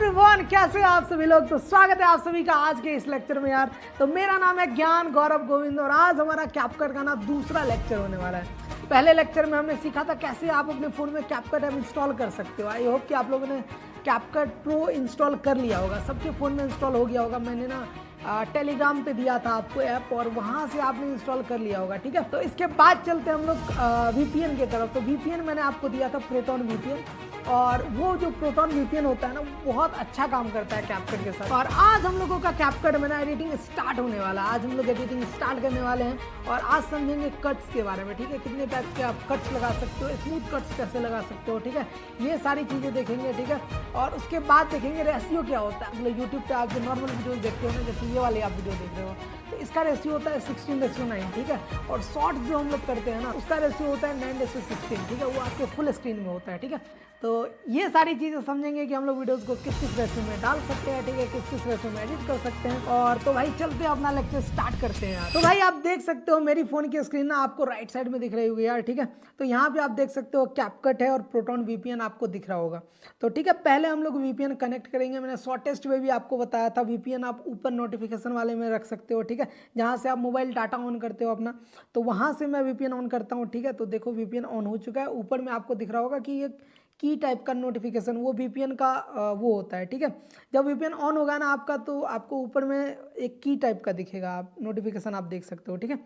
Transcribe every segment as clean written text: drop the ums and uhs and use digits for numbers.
Everyone, कैसे हो आप सभी लोग। तो स्वागत है आप सभी का आज के इस लेक्चर में यार। तो मेरा नाम है ज्ञान गौरव गोविंद और आज हमारा कैपकट का ना दूसरा लेक्चर होने वाला है। पहले लेक्चर में हमने सीखा था कैसे आप अपने फ़ोन में कैपकट ऐप इंस्टॉल कर सकते हो। आई होप कि आप लोगों ने कैपकट प्रो इंस्टॉल कर लिया होगा, सबके फ़ोन में इंस्टॉल हो गया होगा। मैंने ना टेलीग्राम पे दिया था आपको ऐप और वहाँ से आपने इंस्टॉल कर लिया होगा, ठीक है। तो इसके बाद चलते हैं हम लोग वीपीएन की तरफ। तो वीपीएन मैंने आपको दिया था प्रोटॉन वीपीएन, और वो जो प्रोटॉन वीपीएन होता है ना बहुत अच्छा काम करता है कैपकट के साथ। और आज हम लोगों का कैपकट में ना एडिटिंग स्टार्ट होने वाला है। आज हम लोग एडिटिंग स्टार्ट करने वाले हैं और आज समझेंगे कट्स के बारे में, ठीक है। कितने टाइप्स के आप कट्स लगा सकते हो, स्मूथ कट्स कैसे लगा सकते हो, ठीक है। ये सारी चीज़ें देखेंगे, ठीक है। और उसके बाद देखेंगे रेशियो क्या होता है। मतलब यूट्यूब पे आप जो नॉर्मल वीडियो देखते हो ना, जैसे ये वाली आप वीडियो देख रहे हो, तो इसका रेशियो होता है 16:9, ठीक है। और शॉर्ट्स जो हम लोग करते हैं ना उसका रेशियो होता है 9:16, ठीक है। वो आपके फुल स्क्रीन में होता है, ठीक है। तो ये सारी चीज़ें समझेंगे कि हम लोग वीडियोस को किस किस रेशियो में डाल सकते हैं, ठीक है, किस किस रेशियो में एडिट कर सकते हैं। और तो भाई चलते हैं अपना लेक्चर स्टार्ट करते हैं यार। तो भाई आप देख सकते हो मेरी फ़ोन की स्क्रीन ना आपको राइट साइड में दिख रही होगी यार, ठीक है। तो यहाँ पे आप देख सकते हो कैपकट है और प्रोटॉन वीपीएन आपको दिख रहा होगा। तो ठीक है, पहले हम लोग वीपीएन कनेक्ट करेंगे। मैंने शॉर्टेस्ट वे भी आपको बताया था। वीपीएन आप ऊपर नोटिफिकेशन वाले में रख सकते हो, ठीक है, जहाँ से आप मोबाइल डाटा ऑन करते हो अपना। तो वहाँ से मैं वीपीएन ऑन करता हूँ, ठीक है। तो देखो वीपीएन ऑन हो चुका है। ऊपर में आपको दिख रहा होगा कि ये की टाइप का नोटिफिकेशन, वो वीपीएन का वो होता है, ठीक है। जब वीपीएन ऑन होगा ना आपका, तो आपको ऊपर में एक की टाइप का दिखेगा, आप नोटिफिकेशन आप देख सकते हो, ठीक है।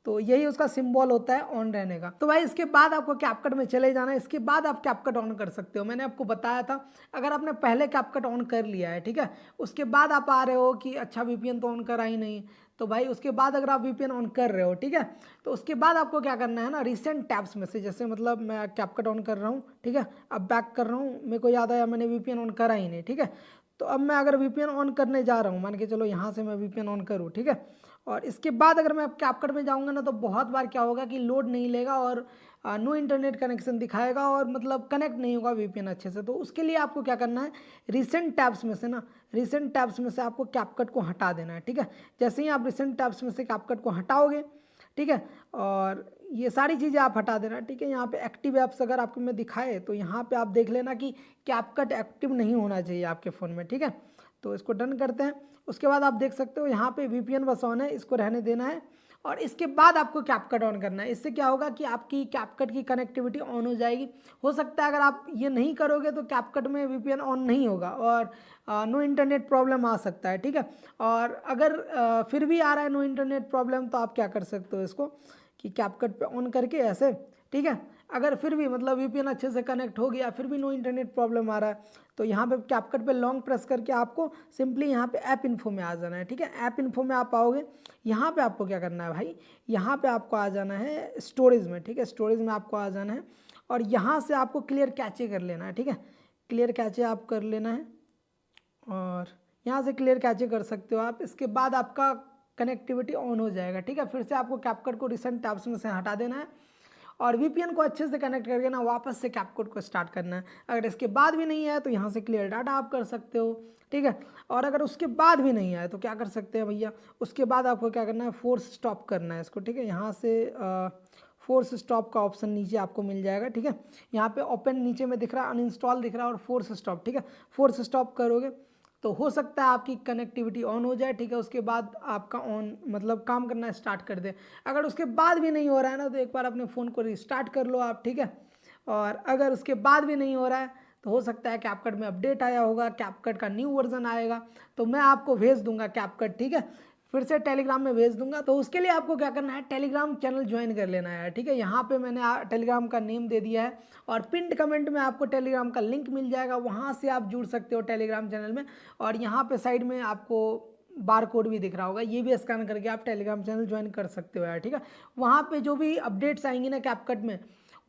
तो यही उसका सिंबल होता है ऑन रहने का। तो भाई इसके बाद आपको कैपकट में चले जाना है। इसके बाद आप कैपकट ऑन कर सकते हो। मैंने आपको बताया था अगर आपने पहले कैपकट ऑन कर लिया है, ठीक है, उसके बाद आप आ रहे हो कि अच्छा वीपीएन तो ऑन करा ही नहीं, तो भाई उसके बाद अगर आप वीपीएन ऑन कर रहे हो, ठीक है, तो उसके बाद आपको क्या करना है ना, रिसेंट टैब्स में से, जैसे मतलब मैं कैपकट ऑन कर रहा हूँ, ठीक है, अब बैक कर रहा हूँ, मेरे को याद आया मैंने वीपीएन ऑन करा ही नहीं, ठीक है। तो अब मैं अगर वीपीएन ऑन करने जा रहा हूँ, मान के चलो यहाँ से मैं वीपीएन ऑन करूँ, ठीक है, और इसके बाद अगर मैं कैपकट में जाऊँगा ना, तो बहुत बार क्या होगा कि लोड नहीं लेगा और नो इंटरनेट कनेक्शन दिखाएगा और मतलब कनेक्ट नहीं होगा वीपीएन अच्छे से। तो उसके लिए आपको क्या करना है, रिसेंट टैब्स में से ना, रिसेंट टैब्स में से आपको कैपकट को हटा देना है, ठीक है। जैसे ही आप रिसेंट टैब्स में से कैपकट को हटाओगे, ठीक है, और ये सारी चीज़ें आप हटा देना, ठीक है। यहाँ पे एक्टिव ऐप्स अगर आपको में दिखाए तो यहाँ पे आप देख लेना कि कैपकट एक्टिव नहीं होना चाहिए आपके फ़ोन में, ठीक है। तो इसको डन करते हैं। उसके बाद आप देख सकते हो यहाँ पे वीपीएन बस ऑन है, इसको रहने देना है। और इसके बाद आपको कैपकट ऑन करना है। इससे क्या होगा कि आपकी कैपकट की कनेक्टिविटी ऑन हो जाएगी। हो सकता है अगर आप ये नहीं करोगे तो कैपकट में वीपीएन ऑन नहीं होगा और नो इंटरनेट प्रॉब्लम आ सकता है, ठीक है। और अगर फिर भी आ रहा है नो इंटरनेट प्रॉब्लम, तो आप क्या कर सकते हो इसको कि कैपकट पे ऑन करके ऐसे, ठीक है, अगर फिर भी मतलब वीपीएन अच्छे से कनेक्ट हो गया फिर भी नो इंटरनेट प्रॉब्लम आ रहा है, तो यहाँ पे कैपकट पे लॉन्ग प्रेस करके आपको सिंपली यहाँ पे ऐप इन्फो में आ जाना है, ठीक है। ऐप इन्फो में आप आओगे, यहाँ पे आपको क्या करना है भाई, यहाँ पे आपको आ जाना है स्टोरेज में, ठीक है। स्टोरेज में आपको आ जाना है और यहाँ से आपको क्लियर कैचे कर लेना है, ठीक है। क्लियर कैचे आप कर लेना है और यहाँ से क्लियर कैचे कर सकते हो आप। इसके बाद आपका कनेक्टिविटी ऑन हो जाएगा, ठीक है। फिर से आपको कैपकट को रिसेंट टैब्स में से हटा देना है और वीपीएन को अच्छे से कनेक्ट करके ना वापस से कैपकट को स्टार्ट करना है। अगर इसके बाद भी नहीं आया तो यहाँ से क्लियर डाटा आप कर सकते हो, ठीक है। और अगर उसके बाद भी नहीं आया तो क्या कर सकते हैं भैया, उसके बाद आपको क्या करना है, फोर्स स्टॉप करना है इसको, ठीक है। यहाँ से फोर्स स्टॉप का ऑप्शन नीचे आपको मिल जाएगा, ठीक है। यहाँ पे ओपन नीचे में दिख रहा है, अनइंस्टॉल दिख रहा है और फोर्स स्टॉप, ठीक है। फोर्स स्टॉप करोगे तो हो सकता है आपकी कनेक्टिविटी ऑन हो जाए, ठीक है। उसके बाद आपका ऑन मतलब काम करना स्टार्ट कर दे। अगर उसके बाद भी नहीं हो रहा है ना, तो एक बार अपने फ़ोन को रिस्टार्ट कर लो आप, ठीक है। और अगर उसके बाद भी नहीं हो रहा है तो हो सकता है कैपकट में अपडेट आया होगा, कैपकट का न्यू वर्जन आएगा, तो मैं आपको भेज दूंगा कैपकट, ठीक है, फिर से टेलीग्राम में भेज दूंगा। तो उसके लिए आपको क्या करना है, टेलीग्राम चैनल ज्वाइन कर लेना है, ठीक है। यहाँ पे मैंने टेलीग्राम का नेम दे दिया है और पिंड कमेंट में आपको टेलीग्राम का लिंक मिल जाएगा, वहाँ से आप जुड़ सकते हो टेलीग्राम चैनल में। और यहाँ पे साइड में आपको बार कोड भी दिख रहा होगा, ये भी स्कैन करके आप टेलीग्राम चैनल ज्वाइन कर सकते हो यार, ठीक है। वहाँ पे जो भी अपडेट्स आएंगी ना कैपकट में,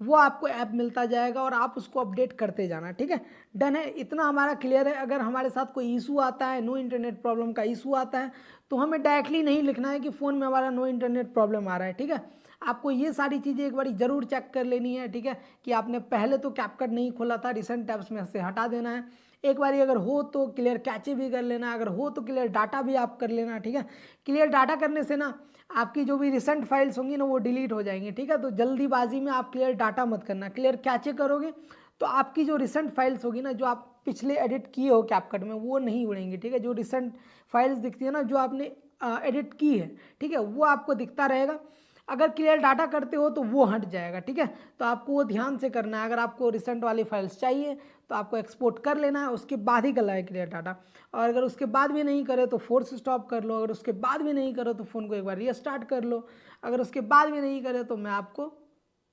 वो आपको ऐप मिलता जाएगा और आप उसको अपडेट करते जाना, ठीक है। डन है, इतना हमारा क्लियर है। अगर हमारे साथ कोई इशू आता है, नो इंटरनेट प्रॉब्लम का इशू आता है, तो हमें डायरेक्टली नहीं लिखना है कि फ़ोन में हमारा नो इंटरनेट प्रॉब्लम आ रहा है, ठीक है। आपको ये सारी चीज़ें एक बार ज़रूर चेक कर लेनी है, ठीक है, कि आपने पहले तो कैपकट नहीं खोला था, रिसेंट टैब्स में से हटा देना है। एक बार अगर हो तो क्लियर कैचे भी कर लेना, अगर हो तो क्लियर डाटा भी आप कर लेना, ठीक है। क्लियर डाटा करने से ना आपकी जो भी रिसेंट फाइल्स होंगी ना वो डिलीट हो जाएंगी, ठीक है। तो जल्दीबाजी में आप क्लियर डाटा मत करना, क्लियर कैचे करोगे तो आपकी जो रिसेंट फाइल्स होगी ना, जो आप पिछले एडिट किए हो कैपकट में वो नहीं उड़ेंगे, ठीक है। जो रिसेंट फाइल्स दिखती है ना जो आपने एडिट की है, ठीक है, वो आपको दिखता रहेगा। अगर क्लियर डाटा करते हो तो वो हट जाएगा, ठीक है। तो आपको वो ध्यान से करना है। अगर आपको रिसेंट वाली फाइल्स चाहिए तो आपको एक्सपोर्ट कर लेना है, उसके बाद ही करना है क्लियर डाटा। और अगर उसके बाद भी नहीं करे तो फोर्स स्टॉप कर लो। अगर उसके बाद भी नहीं करो तो फ़ोन को एक बार रीस्टार्ट कर लो। अगर उसके बाद भी नहीं करे तो मैं आपको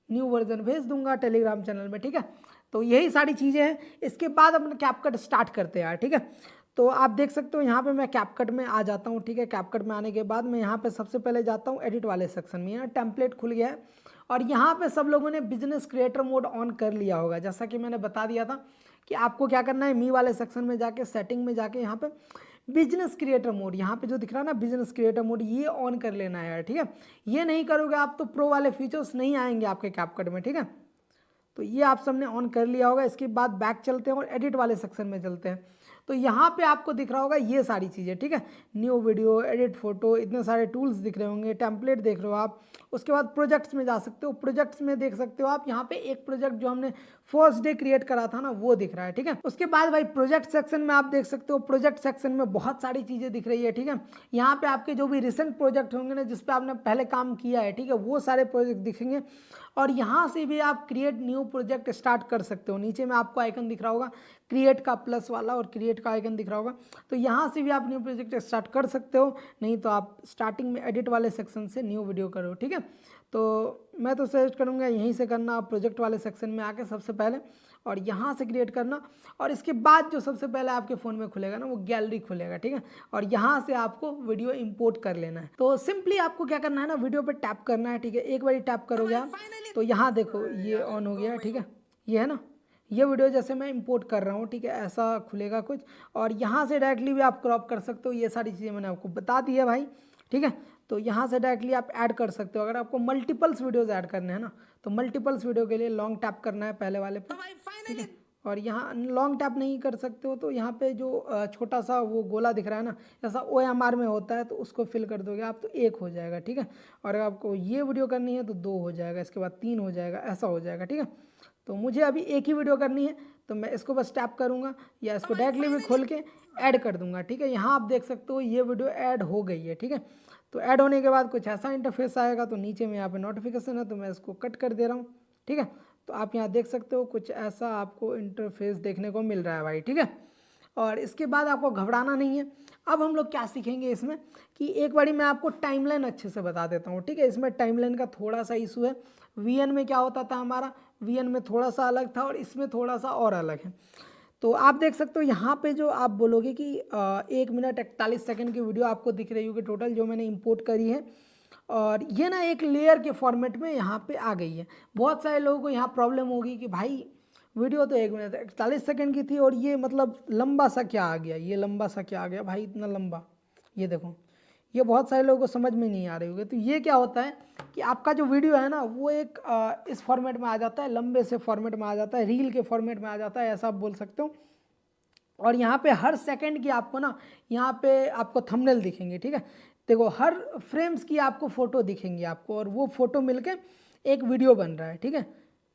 न्यू वर्जन भेज दूंगा टेलीग्राम चैनल में, ठीक है। तो यही सारी चीज़ें हैं। इसके बाद अपना कैपकट स्टार्ट करते हैं यार, ठीक है। तो आप देख सकते हो यहाँ पे मैं कैपकट में आ जाता हूँ, ठीक है। कैपकट में आने के बाद मैं यहाँ पे सबसे पहले जाता हूँ एडिट वाले सेक्शन में। यहाँ टेम्पलेट खुल गया है और यहाँ पे सब लोगों ने बिजनेस क्रिएटर मोड ऑन कर लिया होगा। जैसा कि मैंने बता दिया था कि आपको क्या करना है, मी वाले सेक्शन में जाके सेटिंग में जाके यहाँ पे बिजनेस क्रिएटर मोड, यहाँ पे जो दिख रहा है ना बिजनेस क्रिएटर मोड, ये ऑन कर लेना है यार, ठीक है। ये नहीं करोगे आप तो प्रो वाले फीचर्स नहीं आएंगे आपके कैपकट में, ठीक है। तो ये आप सबने ऑन कर लिया होगा। इसके बाद बैक चलते हैं और एडिट वाले सेक्शन में चलते हैं। तो यहाँ पे आपको दिख रहा होगा ये सारी चीज़ें, ठीक है। न्यू वीडियो, एडिट फोटो, इतने सारे टूल्स दिख रहे होंगे, टेम्पलेट देख रहे हो आप। उसके बाद प्रोजेक्ट्स में जा सकते हो। प्रोजेक्ट्स में देख सकते हो आप यहाँ पे एक प्रोजेक्ट जो हमने फर्स्ट डे क्रिएट करा था ना वो दिख रहा है, ठीक है। उसके बाद भाई प्रोजेक्ट सेक्शन में आप देख सकते हो, प्रोजेक्ट सेक्शन में बहुत सारी चीज़ें दिख रही है, ठीक है। यहाँ पे आपके जो भी रिसेंट प्रोजेक्ट होंगे ना जिसपे आपने पहले काम किया है, ठीक है, वो सारे प्रोजेक्ट दिखेंगे। और यहाँ से भी आप क्रिएट न्यू प्रोजेक्ट स्टार्ट कर सकते हो। नीचे में आपको आइकन दिख रहा होगा क्रिएट का प्लस वाला और क्रिएट का आइकन दिख रहा होगा। तो यहाँ से भी आप न्यू प्रोजेक्ट स्टार्ट कर सकते हो, नहीं तो आप स्टार्टिंग में एडिट वाले सेक्शन से न्यू वीडियो करो, ठीक है। तो मैं तो सजेस्ट करूँगा यहीं से करना, प्रोजेक्ट वाले सेक्शन में आके सबसे पहले और यहाँ से क्रिएट करना। और इसके बाद जो सबसे पहले आपके फ़ोन में खुलेगा ना वो गैलरी खुलेगा, ठीक है। और यहाँ से आपको वीडियो इंपोर्ट कर लेना है। तो सिंपली आपको क्या करना है ना, वीडियो पे टैप करना है, ठीक है। एक बार टैप करोगे आप तो यहाँ देखो ये ऑन हो गया, ठीक है। ये है ना, ये वीडियो जैसे मैं इंपोर्ट कर रहा हूँ, ठीक है, ऐसा खुलेगा कुछ। और यहाँ से डायरेक्टली भी आप क्रॉप कर सकते हो। ये सारी चीज़ें मैंने आपको बता दी है भाई, ठीक है। तो यहाँ से डायरेक्टली आप ऐड कर सकते हो। अगर आपको मल्टीपल्स वीडियोज़ ऐड करने हैं ना तो मल्टीपल्स वीडियो के लिए लॉन्ग टैप करना है पहले वाले पे, ठीक है। और यहाँ लॉन्ग टैप नहीं कर सकते हो तो यहाँ पे जो छोटा सा वो गोला दिख रहा है ना, जैसा OMR में होता है, तो उसको फिल कर दोगे आप तो 1 हो जाएगा, ठीक है। और अगर आपको ये वीडियो करनी है तो 2 हो जाएगा, इसके बाद 3 हो जाएगा, ऐसा हो जाएगा, ठीक है। तो मुझे अभी एक ही वीडियो करनी है तो मैं इसको बस टैप करूँगा या इसको डायरेक्टली भी खोल के ऐड कर दूँगा, ठीक है। यहाँ आप देख सकते हो ये वीडियो ऐड हो गई है, ठीक है। तो ऐड होने के बाद कुछ ऐसा इंटरफेस आएगा। तो नीचे में यहाँ पे नोटिफिकेशन है तो मैं इसको कट कर दे रहा हूँ, ठीक है। तो आप यहाँ देख सकते हो कुछ ऐसा आपको इंटरफेस देखने को मिल रहा है भाई, ठीक है। और इसके बाद आपको घबराना नहीं है। अब हम लोग क्या सीखेंगे इसमें कि एक बारी मैं आपको टाइमलाइन अच्छे से बता देता हूँ, ठीक है। इसमें टाइमलाइन का थोड़ा सा इशू है। VN में क्या होता था हमारा, VN में थोड़ा सा अलग था और इसमें थोड़ा सा और अलग है। तो आप देख सकते हो यहाँ पे जो आप बोलोगे कि 1 मिनट 41 सेकंड की वीडियो आपको दिख रही होगी टोटल जो मैंने इंपोर्ट करी है। और ये ना एक लेयर के फॉर्मेट में यहाँ पे आ गई है। बहुत सारे लोगों को यहाँ प्रॉब्लम होगी कि भाई वीडियो तो 1 मिनट 41 सेकंड की थी और ये मतलब लंबा सा क्या आ गया, ये लंबा सा क्या आ गया भाई, इतना लंबा। ये देखो, ये बहुत सारे लोगों को समझ में नहीं आ रही होगी। तो ये क्या होता है कि आपका जो वीडियो है ना वो एक इस फॉर्मेट में आ जाता है, लंबे से फॉर्मेट में आ जाता है, रील के फॉर्मेट में आ जाता है, ऐसा आप बोल सकते हो। और यहाँ पे हर सेकंड की आपको ना यहाँ पे आपको थंबनेल दिखेंगे, ठीक है। देखो हर फ्रेम्स की आपको फ़ोटो दिखेंगी आपको और वो फ़ोटो मिलके एक वीडियो बन रहा है, ठीक है।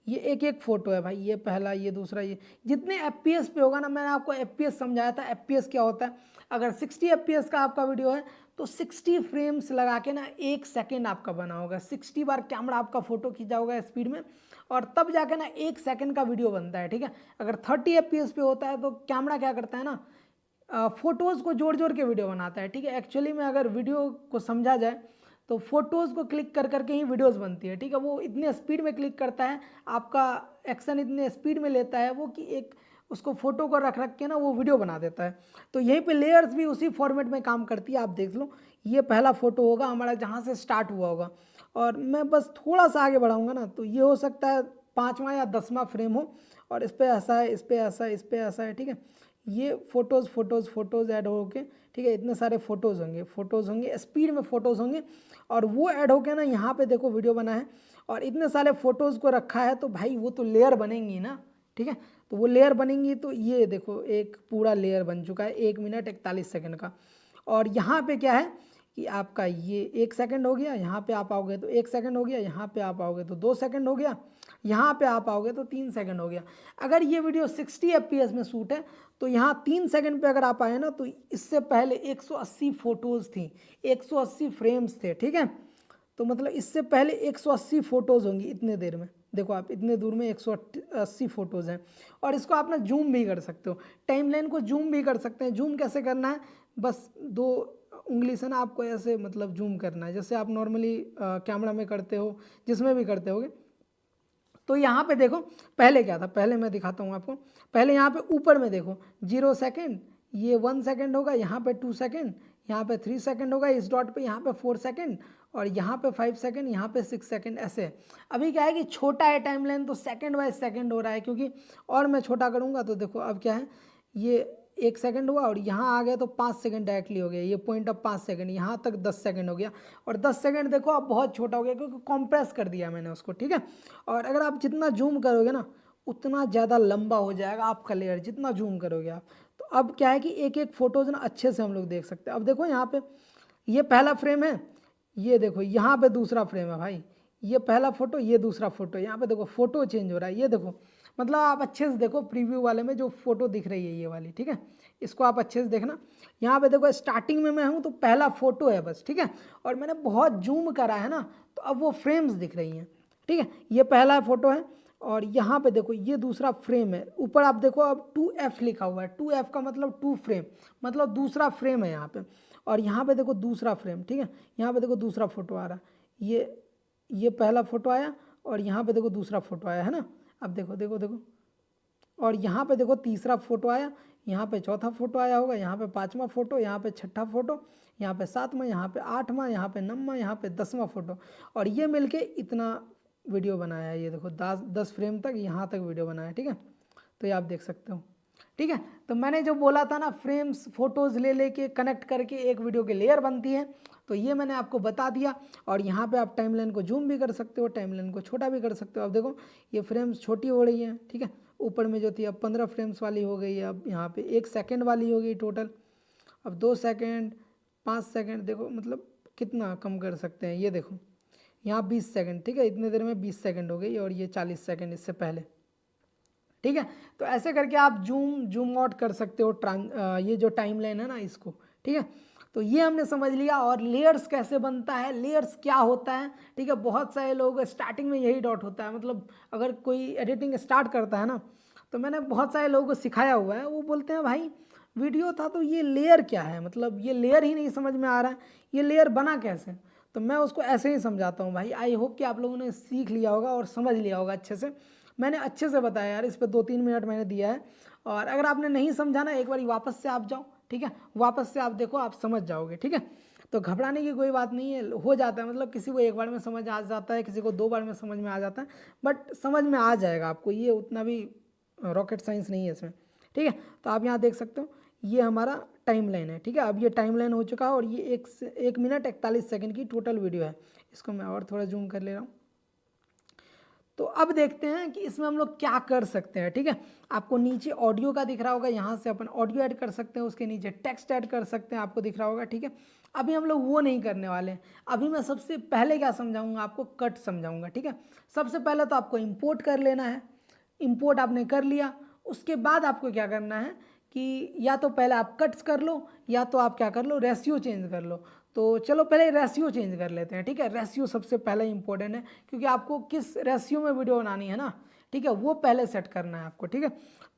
ये एक एक फ़ोटो है भाई, ये पहला, ये दूसरा, ये जितने FPS पे होगा ना, मैंने आपको FPS समझाया था। FPS क्या होता है, अगर 60 FPS का आपका वीडियो है तो 60 फ्रेम्स लगा के ना 1 सेकेंड आपका बना होगा। 60 बार कैमरा आपका फ़ोटो खींचा होगा स्पीड में और तब जाके ना 1 सेकेंड का वीडियो बनता है, ठीक है। अगर 30 FPS पे होता है तो कैमरा क्या करता है ना, फ़ोटोज़ को जोड़ जोड़ के वीडियो बनाता है, ठीक है। एक्चुअली में अगर वीडियो को समझा जाए तो फ़ोटोज़ को क्लिक कर करके ही वीडियोस बनती है, ठीक है। वो इतने स्पीड में क्लिक करता है, आपका एक्शन इतने स्पीड में लेता है वो कि एक उसको फ़ोटो को रख रख के ना वो वीडियो बना देता है। तो यहीं पे लेयर्स भी उसी फॉर्मेट में काम करती है। आप देख लो, ये पहला फ़ोटो होगा हमारा जहाँ से स्टार्ट हुआ होगा और मैं बस थोड़ा सा आगे बढ़ाऊँगा ना तो ये हो सकता है 5वां या 10वां फ्रेम हो और इस पर ऐसा है, इस पर ऐसा है, इस पर ऐसा है, ठीक है। ये फ़ोटोज़ ऐड होके, ठीक है, इतने सारे फ़ोटोज़ होंगे, स्पीड में फ़ोटोज़ होंगे और वो ऐड होके ना यहाँ पे देखो वीडियो बना है और इतने सारे फ़ोटोज़ को रखा है तो भाई वो तो लेयर बनेंगी ना, ठीक है। तो वो लेयर बनेंगी तो ये देखो एक पूरा लेयर बन चुका है 1 मिनट 41 सेकंड का। और यहाँ पे क्या है कि आपका ये 1 सेकंड हो गया, यहाँ पे आप आओगे तो 1 सेकंड हो गया, यहाँ पे आप आओगे तो 2 सेकंड हो गया, यहाँ पे आप आओगे तो 3 सेकंड हो गया। अगर ये वीडियो 60 FPS में शूट है तो यहाँ 3 सेकंड पे अगर आप आए ना तो इससे पहले 180 फोटोज़ थी, 180 फ्रेम्स थे, ठीक है। तो मतलब इससे पहले 180 फोटोज़ होंगी इतने देर में। देखो आप इतने दूर में 180 फोटोज़ हैं। और इसको आप ना जूम भी कर सकते हो, टाइमलाइन को जूम भी कर सकते हैं। जूम कैसे करना है, बस 2 उंगली से ना आपको ऐसे मतलब जूम करना है, जैसे आप नॉर्मली कैमरा में करते हो, जिसमें भी करते होगे। तो यहाँ पे देखो पहले क्या था, पहले मैं दिखाता हूँ आपको। पहले यहाँ पे ऊपर में देखो 0 सेकेंड, ये 1 सेकेंड होगा, यहाँ पे 2 सेकेंड, यहाँ पे 3 सेकेंड होगा, इस डॉट पे यहाँ पे 4 सेकेंड, और यहाँ पे 5 सेकेंड, यहाँ पे 6 सेकेंड, ऐसे। अभी क्या है कि छोटा है टाइमलाइन तो सेकेंड बाय सेकेंड हो रहा है, क्योंकि और मैं छोटा करूँगा तो देखो अब क्या है, ये 1 सेकेंड हुआ और यहाँ आ गया तो 5 सेकेंड डायरेक्टली हो गया, ये पॉइंट अब 5 सेकेंड, यहाँ तक 10 सेकेंड हो गया। और 10 सेकेंड देखो अब बहुत छोटा हो गया क्योंकि कॉम्प्रेस कर दिया मैंने उसको, ठीक है। और अगर आप जितना जूम करोगे ना उतना ज़्यादा लंबा हो जाएगा आपका लेयर, जितना जूम करोगे आप। तो अब क्या है कि एक एक फोटोज ना अच्छे से हम लोग देख सकते हैं। अब देखो यहाँ पे ये पहला फ्रेम है, ये देखो यहाँ पे दूसरा फ्रेम है भाई, ये पहला फोटो, ये दूसरा फोटो, यहाँ पे देखो फोटो चेंज हो रहा है, ये देखो। मतलब आप अच्छे से देखो प्रीव्यू वाले में जो फोटो दिख रही है ये वाली, ठीक है, इसको आप अच्छे से देखना। यहाँ पे देखो स्टार्टिंग में मैं हूँ तो पहला फोटो है बस, ठीक है, और मैंने बहुत जूम करा है ना तो अब वो फ्रेम्स दिख रही हैं, ठीक है। ये पहला फोटो है और यहाँ पे देखो ये दूसरा फ्रेम है। ऊपर आप देखो अब 2F लिखा हुआ है, 2F का मतलब 2 फ्रेम, मतलब दूसरा फ्रेम है यहाँ पे। और यहाँ पे देखो दूसरा फ्रेम, ठीक है, यहाँ पे देखो दूसरा फोटो आ रहा है, ये पहला फोटो आया और यहाँ पे देखो दूसरा फोटो आया है ना। अब देखो देखो देखो, और यहाँ पे देखो तीसरा फोटो आया, यहाँ पे चौथा फोटो आया होगा, यहाँ पे 5वां फोटो, यहाँ पे 6ठा फोटो, यहाँ पे 7वां, यहाँ पे 8वां, यहाँ पे 9वां, यहाँ पे 10वां फोटो। और ये मिलके इतना वीडियो बनाया है, ये देखो 10 फ्रेम तक यहाँ तक वीडियो बनाया, ठीक है। तो ये आप देख सकते हो, ठीक है। तो मैंने जो बोला था ना फ्रेम्स फोटोज़ ले लेके कनेक्ट करके एक वीडियो की लेयर बनती है, तो ये मैंने आपको बता दिया। और यहाँ पे आप टाइमलाइन को जूम भी कर सकते हो, टाइमलाइन को छोटा भी कर सकते हो। अब देखो ये फ्रेम्स छोटी हो रही हैं, ठीक है, ऊपर में जो थी अब 15 फ्रेम्स वाली हो गई है, अब यहाँ पे 1 सेकेंड वाली हो गई टोटल, अब 2 सेकेंड, 5 सेकेंड, देखो मतलब कितना कम कर सकते हैं। ये देखो यहाँ 20 सेकेंड, ठीक है, इतने देर में 20 सेकेंड हो गई, और ये 40 सेकेंड इससे पहले, ठीक है। तो ऐसे करके आप जूम आउट कर सकते हो ये जो टाइमलाइन है ना इसको, ठीक है। तो ये हमने समझ लिया। और लेयर्स कैसे बनता है, लेयर्स क्या होता है, ठीक है। बहुत सारे लोग स्टार्टिंग में यही डाउट होता है, मतलब अगर कोई एडिटिंग स्टार्ट करता है ना, तो मैंने बहुत सारे लोगों को सिखाया हुआ है, वो बोलते हैं भाई वीडियो था तो ये लेयर क्या है, मतलब ये लेयर ही नहीं समझ में आ रहा है, ये लेयर बना कैसे। तो मैं उसको ऐसे ही समझाता हूँ भाई। आई होप कि आप लोगों ने सीख लिया होगा और समझ लिया होगा अच्छे से। मैंने अच्छे से बताया यार, इस पर 2-3 मिनट मैंने दिया है। और अगर आपने नहीं समझा ना, एक बार वापस से आप जाओ, ठीक है, वापस से आप देखो, आप समझ जाओगे, ठीक है। तो घबराने की कोई बात नहीं है, हो जाता है, मतलब किसी को एक बार में समझ आ जाता है, किसी को 2 बार में समझ में आ जाता है, बट समझ में आ जाएगा आपको, ये उतना भी रॉकेट साइंस नहीं है इसमें, ठीक है। तो आप यहाँ देख सकते हो ये हमारा टाइमलाइन है, ठीक है। अब ये टाइमलाइन हो चुका है और ये 1 मिनट 41 सेकेंड की टोटल वीडियो है। इसको मैं और थोड़ा जूम कर ले रहा हूँ। तो अब देखते हैं कि इसमें हम लोग क्या कर सकते हैं, ठीक है। आपको नीचे ऑडियो का दिख रहा होगा, यहाँ से अपन ऑडियो ऐड कर सकते हैं, उसके नीचे टेक्स्ट ऐड कर सकते हैं, आपको दिख रहा होगा, ठीक है। अभी हम लोग वो नहीं करने वाले हैं। अभी मैं सबसे पहले क्या समझाऊंगा आपको, कट समझाऊंगा, ठीक है। सबसे पहले तो आपको इंपोर्ट कर लेना है। इंपोर्ट आपने कर लिया, उसके बाद आपको क्या करना है कि या तो पहले आप कट्स कर लो, या तो आप क्या कर लो, रेशियो चेंज कर लो। तो चलो पहले रेशियो चेंज कर लेते हैं, ठीक है। रेशियो सबसे पहले इंपॉर्टेंट है, क्योंकि आपको किस रेशियो में वीडियो बनानी है ना, ठीक है, वो पहले सेट करना है आपको, ठीक है।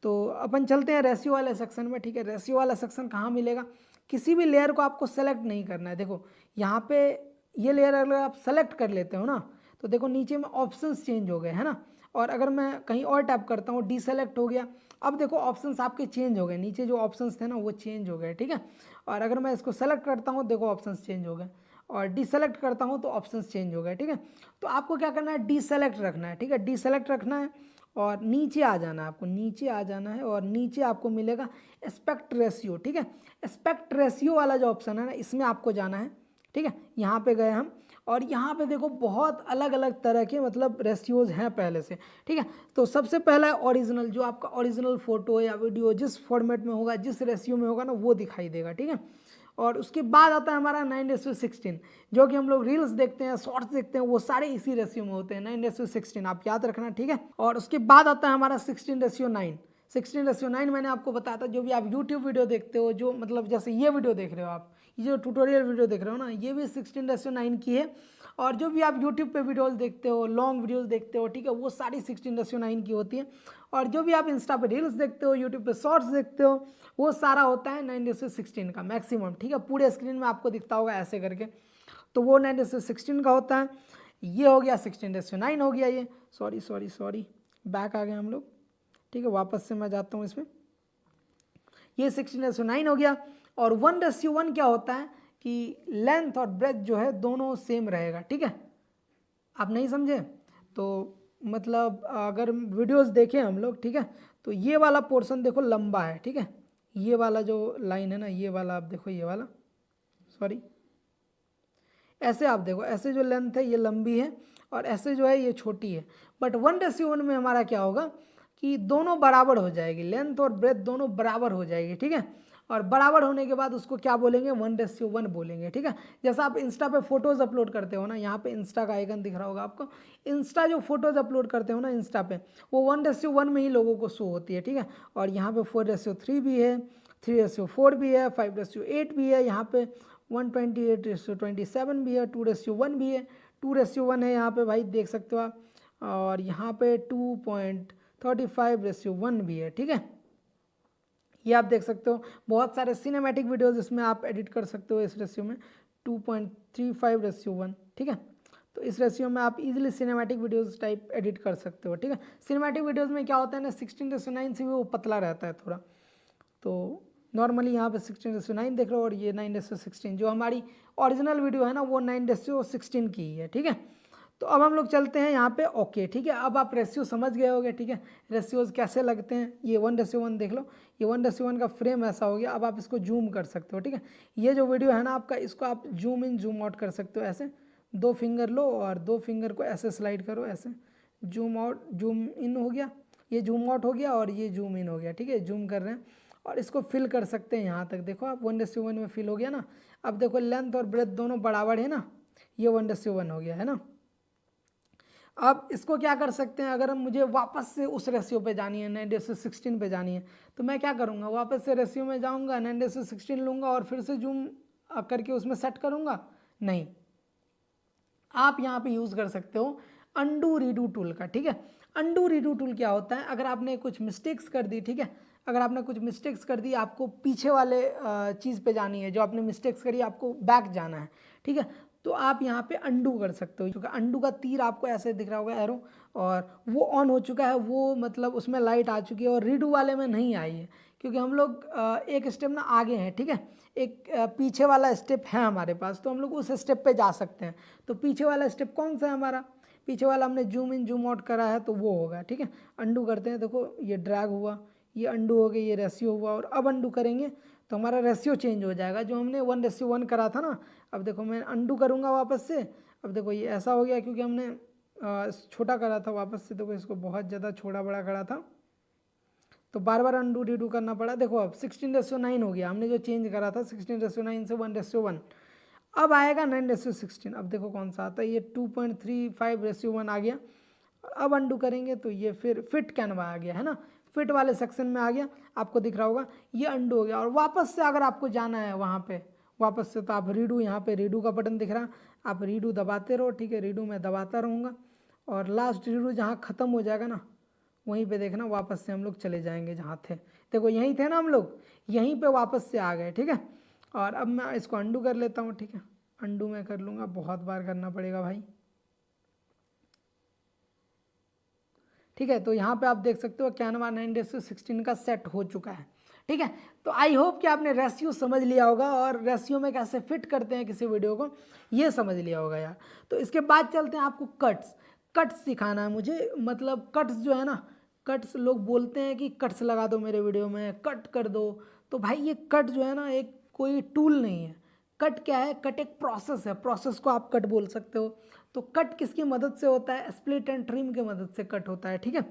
तो अपन चलते हैं रेशियो वाले सेक्शन में, ठीक है। रेशियो वाला सेक्शन कहाँ मिलेगा, किसी भी लेयर को आपको सेलेक्ट नहीं करना है। देखो यहाँ पे ये लेयर अगर आप सेलेक्ट कर लेते हो ना, तो देखो नीचे में ऑप्शंस चेंज हो गए, है ना। और अगर मैं कहीं और टैप करता हूँ, डीसेलेक्ट हो गया, अब देखो ऑप्शंस आपके चेंज हो गए, नीचे जो ऑप्शंस थे ना वो चेंज हो गए, ठीक है। और अगर मैं इसको सेलेक्ट करता हूँ, देखो ऑप्शंस चेंज हो गए, और डीसेलेक्ट करता हूँ तो ऑप्शंस चेंज हो गए, ठीक है। तो आपको क्या करना है, डीसेलेक्ट रखना है, ठीक है, डीसेलेक्ट रखना है और नीचे आ जाना है, आपको नीचे आ जाना है, और नीचे आपको मिलेगा एस्पेक्ट रेशियो, ठीक है। एस्पेक्ट रेशियो वाला जो ऑप्शन है ना, इसमें आपको जाना है, ठीक है। यहाँ पे गए हम, और यहाँ पे देखो बहुत अलग अलग तरह के मतलब रेशियोज हैं पहले से, ठीक है। तो सबसे पहला है ओरिजिनल, जो आपका ओरिजिनल फोटो या वीडियो जिस फॉर्मेट में होगा, जिस रेशियो में होगा ना, वो दिखाई देगा, ठीक है। और उसके बाद आता है हमारा 9:16, जो कि हम लोग रील्स देखते हैं, शॉर्ट्स देखते हैं, वो सारे इसी रेशियो में होते हैं, 9:16 आप याद रखना, ठीक है। और उसके बाद आता है हमारा 16:9। 16:9 मैंने आपको बताया था, जो भी आप यूट्यूब वीडियो देखते हो, जो मतलब जैसे ये वीडियो देख रहे हो आप, ये जो ट्यूटोरियल वीडियो देख रहे हो ना, ये भी 16:9 की है। और जो भी आप यूट्यूब पे वीडियोस देखते हो, लॉन्ग वीडियोस देखते हो, ठीक है, वो सारी 16:9 की होती है। और जो भी आप इंस्टा पे रील्स देखते हो, यूट्यूब पे शॉर्ट्स देखते हो, वो सारा होता है 9:16 का मैक्सिमम, ठीक है। पूरे स्क्रीन में आपको दिखता होगा ऐसे करके, तो वो 9:16 का होता है। ये हो गया 16:9 हो गया ये। सॉरी बैक आ गए हम लोग, ठीक है, वापस से मैं जाता हूँ इसमें। ये 16:9 हो गया। और 1:1 क्या होता है कि लेंथ और ब्रेथ जो है दोनों सेम रहेगा, ठीक है। आप नहीं समझे तो मतलब अगर वीडियोस देखें हम लोग, ठीक है, तो ये वाला पोर्शन देखो लंबा है, ठीक है, ये वाला जो लाइन है ना, ये वाला आप देखो, ये वाला ऐसे आप देखो, ऐसे जो लेंथ है ये लंबी है और ऐसे जो है ये छोटी है। बट 1:1 में हमारा क्या होगा कि दोनों बराबर हो जाएगी, लेंथ और ब्रेथ दोनों बराबर हो जाएगी, ठीक है। और बराबर होने के बाद उसको क्या बोलेंगे, 1:1 बोलेंगे, ठीक है। जैसा आप इंस्टा पे फोटोज़ अपलोड करते हो ना, यहाँ पे इंस्टा का आइकन दिख रहा होगा आपको, इंस्टा जो फोटोज़ अपलोड करते हो ना इंस्टा पे, वो 1:1 में ही लोगों को शो होती है, ठीक है। और यहाँ पे 4:3 भी है, 3:4 भी है, 5:8 भी है, यहाँ पे 128:27 भी है, 2:1 भी है, 2:1 है यहाँ पे भाई, देख सकते हो आप। और यहाँ पे 2.35:1 भी है, ठीक है। ये आप देख सकते हो, बहुत सारे सिनेमैटिक वीडियोस इसमें आप एडिट कर सकते हो इस रेशियो में, 2.35:1, ठीक है। तो इस रेशियो में आप easily cinematic videos type edit कर सकते हो, ठीक है। सिनेमैटिक वीडियोस में क्या होता है ना, 16:9 से भी वो पतला रहता है थोड़ा, तो नॉर्मली यहाँ पे 16:9 देख रहे हो, और ये 9:16। जो हमारी ओरिजिनल वीडियो है ना, वो 9:16 की ही है, ठीक है। तो अब हम लोग चलते हैं यहाँ पे, ओके, ठीक है। अब आप रेशियो समझ गए होगे, ठीक है, रेशियोज कैसे लगते हैं। ये 1:1 देख लो, ये 1:1 का फ्रेम ऐसा हो गया। अब आप इसको जूम कर सकते हो, ठीक है। ये जो वीडियो है ना आपका, इसको आप जूम इन जूम आउट कर सकते हो ऐसे, 2 फिंगर लो और 2 फिंगर को ऐसे स्लाइड करो, ऐसे जूम आउट जूम इन हो गया, ये जूम आउट हो गया और ये जूम इन हो गया, ठीक है। जूम कर रहे हैं और इसको फिल कर सकते हैं यहाँ तक, देखो आप 1:1 में फिल हो गया ना। अब देखो लेंथ और ब्रेथ दोनों बराबर है ना, ये 1:1 हो गया है ना। अब इसको क्या कर सकते हैं, अगर मुझे वापस से उस रेशियो पे जानी है, 9:16 पे जानी है, तो मैं क्या करूँगा, वापस से रेशियो में जाऊँगा, 9:16 लूँगा और फिर से जूम करके उसमें सेट करूँगा, नहीं। आप यहाँ पे यूज़ कर सकते हो अंडू रीडू टूल का, ठीक है। अंडू रीडू टूल क्या होता है, अगर आपने कुछ मिस्टेक्स कर दी, ठीक है, अगर आपने कुछ मिस्टेक्स कर दी, आपको पीछे वाले चीज़ पे जानी है, जो आपने मिस्टेक्स करी आपको बैक जाना है, ठीक है, तो आप यहाँ पे अंडू कर सकते हो, क्योंकि अंडू का तीर आपको ऐसे दिख रहा होगा एरो, और वो ऑन हो चुका है, वो मतलब उसमें लाइट आ चुकी है, और रीडू वाले में नहीं आई है, क्योंकि हम लोग एक स्टेप ना आगे हैं, ठीक है, एक पीछे वाला स्टेप है हमारे पास, तो हम लोग उस स्टेप पे जा सकते हैं। तो पीछे वाला स्टेप कौन सा है हमारा, पीछे वाला हमने जूम इन जूम आउट करा है, तो वो होगा, ठीक है। अंडू करते हैं, देखो ये ड्रैग हुआ, ये अंडू हो गया, ये रेशियो हुआ, और अब अंडू करेंगे तो हमारा रेशियो चेंज हो जाएगा, जो हमने 1:1 करा था ना। अब देखो मैं अंडू करूँगा वापस से, अब देखो ये ऐसा हो गया, क्योंकि हमने छोटा करा था, वापस से देखो इसको बहुत ज़्यादा छोटा बड़ा करा था, तो बार बार अंडू रीडू करना पड़ा। देखो अब 16:9 हो गया, हमने जो चेंज करा था 16:9 से 1:1, अब आएगा 9:16। अब देखो कौन सा आता है, ये 2.35:1 आ गया। अब अंडू करेंगे तो ये फिर फिट कैनवा आ गया है ना, फिट वाले सेक्शन में आ गया, आपको दिख रहा होगा, ये अंडू हो गया। और वापस से अगर आपको जाना है वहाँ पे वापस से, तो आप रीडू, यहाँ पे रीडू का बटन दिख रहा, आप रीडू दबाते रहो, ठीक है, रीडू में दबाता रहूँगा, और लास्ट रीडू जहाँ ख़त्म हो जाएगा ना, वहीं पे देखना वापस से हम लोग चले जाएंगे जहाँ थे, देखो यहीं थे ना हम लोग, यहीं पे वापस से आ गए, ठीक है। और अब मैं इसको अंडू कर लेता हूँ, ठीक है, अंडू मैं कर लूँगा, बहुत बार करना पड़ेगा भाई, ठीक है। तो यहाँ पे आप देख सकते हो कैनवा 9:16 का सेट हो चुका है, ठीक है। तो आई होप कि आपने रेशियो समझ लिया होगा, और रेशियो में कैसे फिट करते हैं किसी वीडियो को, ये समझ लिया होगा यार। तो इसके बाद चलते हैं, आपको कट्स सिखाना है मुझे, मतलब कट्स जो है ना, कट्स लोग बोलते हैं कि कट्स लगा दो मेरे वीडियो में, कट कर दो। तो भाई ये कट जो है ना, एक कोई टूल नहीं है। कट क्या है, कट एक प्रोसेस है, प्रोसेस को आप कट बोल सकते हो। तो कट किसकी मदद से होता है, स्प्लिट एंड ट्रिम की मदद से कट होता है, ठीक है।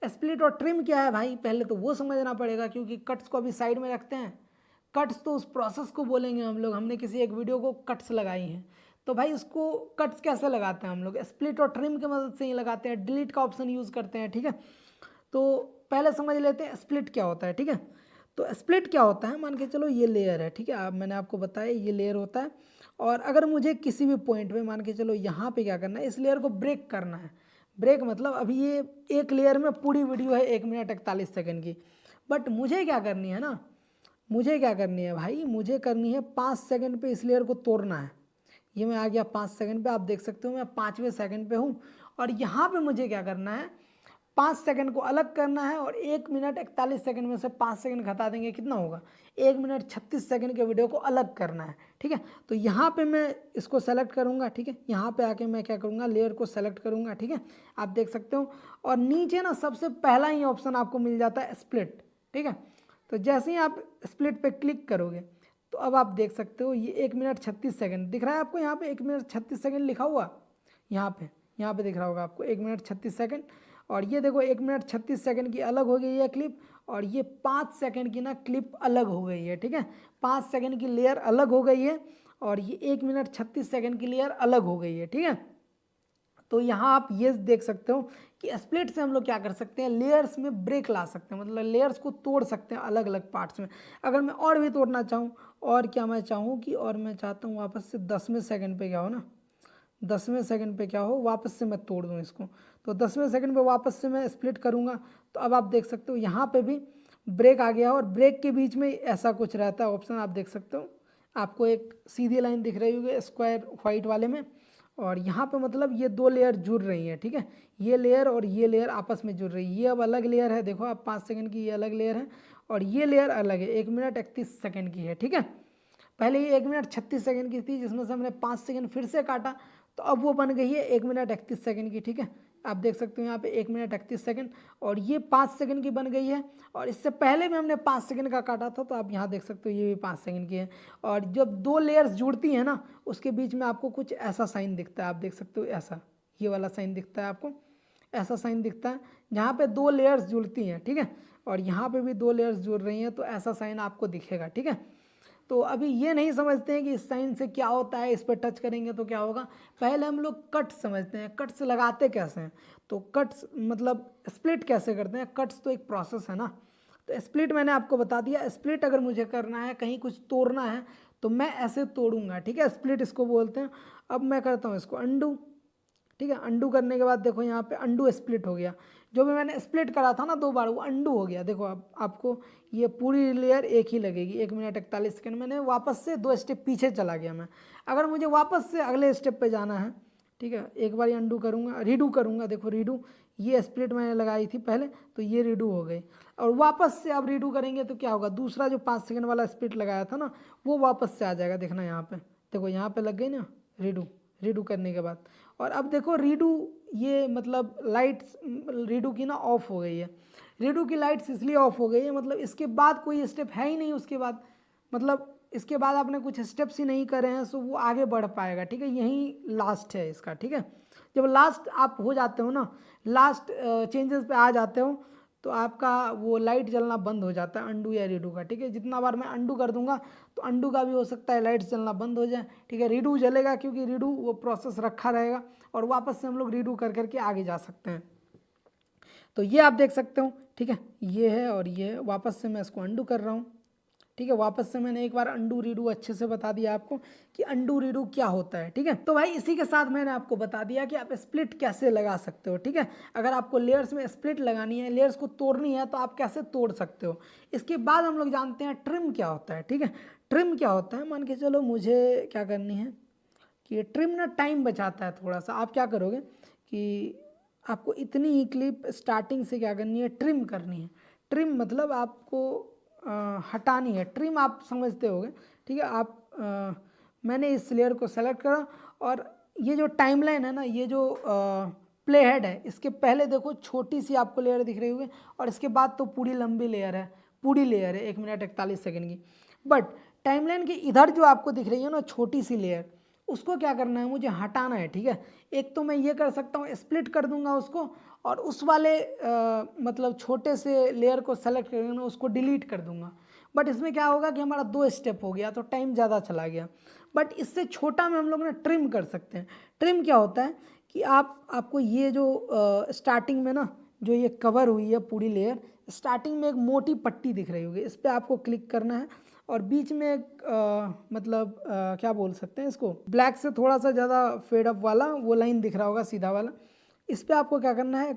स्प्लिट और ट्रिम क्या है भाई, पहले तो वो समझना पड़ेगा, क्योंकि कट्स को अभी साइड में रखते हैं, कट्स तो उस प्रोसेस को बोलेंगे हम लोग। हमने किसी एक वीडियो को कट्स लगाई हैं, तो भाई उसको कट्स कैसे लगाते हैं हम लोग? स्प्लिट और ट्रिम की मदद से ही लगाते हैं, डिलीट का ऑप्शन यूज़ करते हैं, ठीक है। तो पहले समझ लेते हैं स्प्लिट क्या होता है, ठीक है। तो स्प्लिट क्या होता है, मान के चलो ये लेयर है, ठीक है। अब मैंने आपको बताया ये लेयर होता है, और अगर मुझे किसी भी पॉइंट पे मान के चलो यहाँ पे क्या करना है, इस लेयर को ब्रेक करना है। ब्रेक मतलब अभी ये एक लेयर में पूरी वीडियो है 1 मिनट 41 सेकंड की, बट मुझे क्या करनी है ना, मुझे क्या करनी है भाई, मुझे करनी है 5 सेकंड पे इस लेयर को तोड़ना है। ये मैं आ गया 5 सेकंड पे, आप देख सकते हो मैं 5वें सेकंड पे हूँ, और यहाँ पे मुझे क्या करना है, 5 सेकंड को अलग करना है, और 1 मिनट 41 सेकंड में से 5 सेकंड घटा देंगे, कितना होगा, 1 मिनट 36 सेकंड के वीडियो को अलग करना है, ठीक है। तो यहाँ पे मैं इसको सेलेक्ट करूँगा, ठीक है। यहाँ पे आके मैं क्या करूँगा, लेयर को सेलेक्ट करूँगा, ठीक है, आप देख सकते हो। और नीचे ना सबसे पहला ही ऑप्शन आपको मिल जाता है स्प्लिट, ठीक है। तो जैसे ही आप स्प्लिट पे क्लिक करोगे तो अब आप देख सकते हो ये 1 मिनट 36 सेकंड दिख रहा है आपको, यहाँ पे 1 मिनट 36 सेकंड लिखा हुआ, यहाँ पे दिख रहा होगा आपको 1 मिनट 36 सेकंड। और ये देखो 1 मिनट 36 सेकंड की अलग हो गई है क्लिप, और ये 5 सेकंड की ना क्लिप अलग हो गई है, ठीक है। 5 सेकंड की लेयर अलग हो गई है, और ये 1 मिनट 36 सेकंड की लेयर अलग हो गई है, ठीक है। तो यहाँ आप ये देख सकते हो कि स्प्लिट से हम लोग क्या कर सकते हैं, लेयर्स में ब्रेक ला सकते हैं, मतलब लेयर्स को तोड़ सकते हैं अलग अलग पार्ट्स में। अगर मैं और भी तोड़ना चाहूँ, और क्या मैं चाहूँ कि, और मैं चाहता हूँ वापस से 10वें सेकंड पे क्या हो ना, 10वें सेकंड पे क्या हो, वापस से मैं तोड़ दूँ इसको। तो 10वें सेकंड पे वापस से मैं स्प्लिट करूँगा, तो अब आप देख सकते हो यहाँ पे भी ब्रेक आ गया, और ब्रेक के बीच में ऐसा कुछ रहता है ऑप्शन, आप देख सकते हो। आपको एक सीधी लाइन दिख रही होगी स्क्वायर वाइट वाले में, और यहाँ पे मतलब ये 2 लेयर जुड़ रही हैं, ठीक है। ये लेयर और ये लेयर आपस में जुड़ रही है, ये अब अलग लेयर है, देखो अब 5 सेकंड की ये अलग लेयर है, और ये लेयर अलग है 1 मिनट 31 सेकंड की है, ठीक है। पहले ये 1 मिनट 36 सेकंड की थी, जिसमें से हमने 5 सेकंड फिर से काटा, तो अब वो बन गई है 1 मिनट 31 सेकंड की, ठीक है। आप देख सकते हो यहाँ पे 1 मिनट 31 सेकंड, और ये 5 सेकंड की बन गई है, और इससे पहले भी हमने 5 सेकंड का काटा था, तो आप यहाँ देख सकते हो ये भी 5 सेकंड की है। और जब 2 लेयर्स जुड़ती हैं ना, उसके बीच में आपको कुछ ऐसा साइन दिखता है, आप देख सकते हो ऐसा, ये वाला साइन दिखता है आपको, ऐसा साइन दिखता है जहाँ पे 2 लेयर्स जुड़ती हैं, ठीक है। और यहाँ पे भी 2 लेयर्स जुड़ रही हैं, तो ऐसा साइन आपको दिखेगा, ठीक है। तो अभी ये नहीं समझते हैं कि इस साइन से क्या होता है, इस पर टच करेंगे तो क्या होगा। पहले हम लोग कट्स समझते हैं, कट्स लगाते कैसे हैं। तो कट्स मतलब स्प्लिट कैसे करते हैं, कट्स तो एक प्रोसेस है ना। तो स्प्लिट मैंने आपको बता दिया, स्प्लिट अगर मुझे करना है, कहीं कुछ तोड़ना है, तो मैं ऐसे तोड़ूंगा, ठीक है, स्प्लिट इसको बोलते हैं। अब मैं करता हूँ इसको अंडू, ठीक है। अंडू करने के बाद देखो यहाँ पे अंडू स्प्लिट हो गया, जो भी मैंने स्प्लिट करा था ना 2 बार, वो अंडू हो गया। देखो अब आपको ये पूरी लेयर एक ही लगेगी। 1 मिनट 41 सेकंड मैंने वापस से 2 स्टेप पीछे चला गया मैं। अगर मुझे वापस से अगले स्टेप पे जाना है, ठीक है, एक बार अंडू करूँगा, रीडू करूँगा, देखो रीडू, ये स्प्लिट मैंने लगाई थी पहले, तो ये रीडू हो गई। और वापस से अब रीडू करेंगे तो क्या होगा, दूसरा जो 5 सेकंड वाला स्प्लिट लगाया था ना, वो वापस से आ जाएगा। देखना यहाँ पे, देखो यहाँ पे लग गई ना रीडू, रीडू करने के बाद। और अब देखो रीडू, ये मतलब लाइट्स रीडू की ना ऑफ हो गई है। रीडू की लाइट्स इसलिए ऑफ हो गई है, मतलब इसके बाद कोई स्टेप है ही नहीं उसके बाद, मतलब इसके बाद आपने कुछ स्टेप्स ही नहीं करे हैं, सो वो आगे बढ़ पाएगा, ठीक है। यही लास्ट है इसका, ठीक है। जब लास्ट आप हो जाते हो ना, लास्ट चेंजेस पे आ जाते हो, तो आपका वो लाइट जलना बंद हो जाता है अंडू या रीडू का, ठीक है। जितना बार मैं अंडू कर दूंगा तो अंडू का भी हो सकता है लाइट जलना बंद हो जाए, ठीक है। रीडू जलेगा क्योंकि रीडू वो प्रोसेस रखा रहेगा, और वापस से हम लोग रीडू कर करके आगे जा सकते हैं। तो ये आप देख सकते हो, ठीक है, ये है और ये है। वापस से मैं इसको अंडू कर रहा हूँ, ठीक है। वापस से मैंने एक बार अंडू रीडू अच्छे से बता दिया आपको कि अंडू रीडू क्या होता है, ठीक है। तो भाई इसी के साथ मैंने आपको बता दिया कि आप स्प्लिट कैसे लगा सकते हो, ठीक है। अगर आपको लेयर्स में स्प्लिट लगानी है, लेयर्स को तोड़नी है, तो आप कैसे तोड़ सकते हो। इसके बाद हम लोग जानते हैं ट्रिम क्या होता है, ठीक है। ट्रिम क्या होता है, मान के चलो मुझे क्या करनी है कि ट्रिम ना टाइम बचाता है थोड़ा सा। आप क्या करोगे कि आपको इतनी ही क्लिप स्टार्टिंग से क्या करनी है, ट्रिम करनी है। ट्रिम मतलब आपको हटानी है, ट्रिम आप समझते होगे, ठीक है। मैंने इस लेयर को सेलेक्ट करा, और ये जो टाइमलाइन है ना, ये जो प्ले हेड है, इसके पहले देखो छोटी सी आपको लेयर दिख रही होगी, और इसके बाद तो पूरी लंबी लेयर है, पूरी लेयर है 1 मिनट 41 सेकंड की। बट टाइमलाइन के इधर जो आपको दिख रही है ना छोटी सी लेयर, उसको क्या करना है, मुझे हटाना है, ठीक है। एक तो मैं ये कर सकता हूँ, स्प्लिट कर दूंगा उसको, और उस वाले मतलब छोटे से लेयर को सेलेक्ट करके ना उसको डिलीट कर दूंगा। बट इसमें क्या होगा कि हमारा 2 स्टेप हो गया तो टाइम ज़्यादा चला गया। बट इससे छोटा में हम लोग ना ट्रिम कर सकते हैं। ट्रिम क्या होता है कि आपको ये जो स्टार्टिंग में ना जो ये कवर हुई है पूरी लेयर, स्टार्टिंग में एक मोटी पट्टी दिख रही होगी, इस पर आपको क्लिक करना है और बीच में एक मतलब क्या बोल सकते हैं इसको, ब्लैक से थोड़ा सा ज़्यादा फेड अप वाला वो लाइन दिख रहा होगा सीधा वाला, इस पर आपको क्या करना है,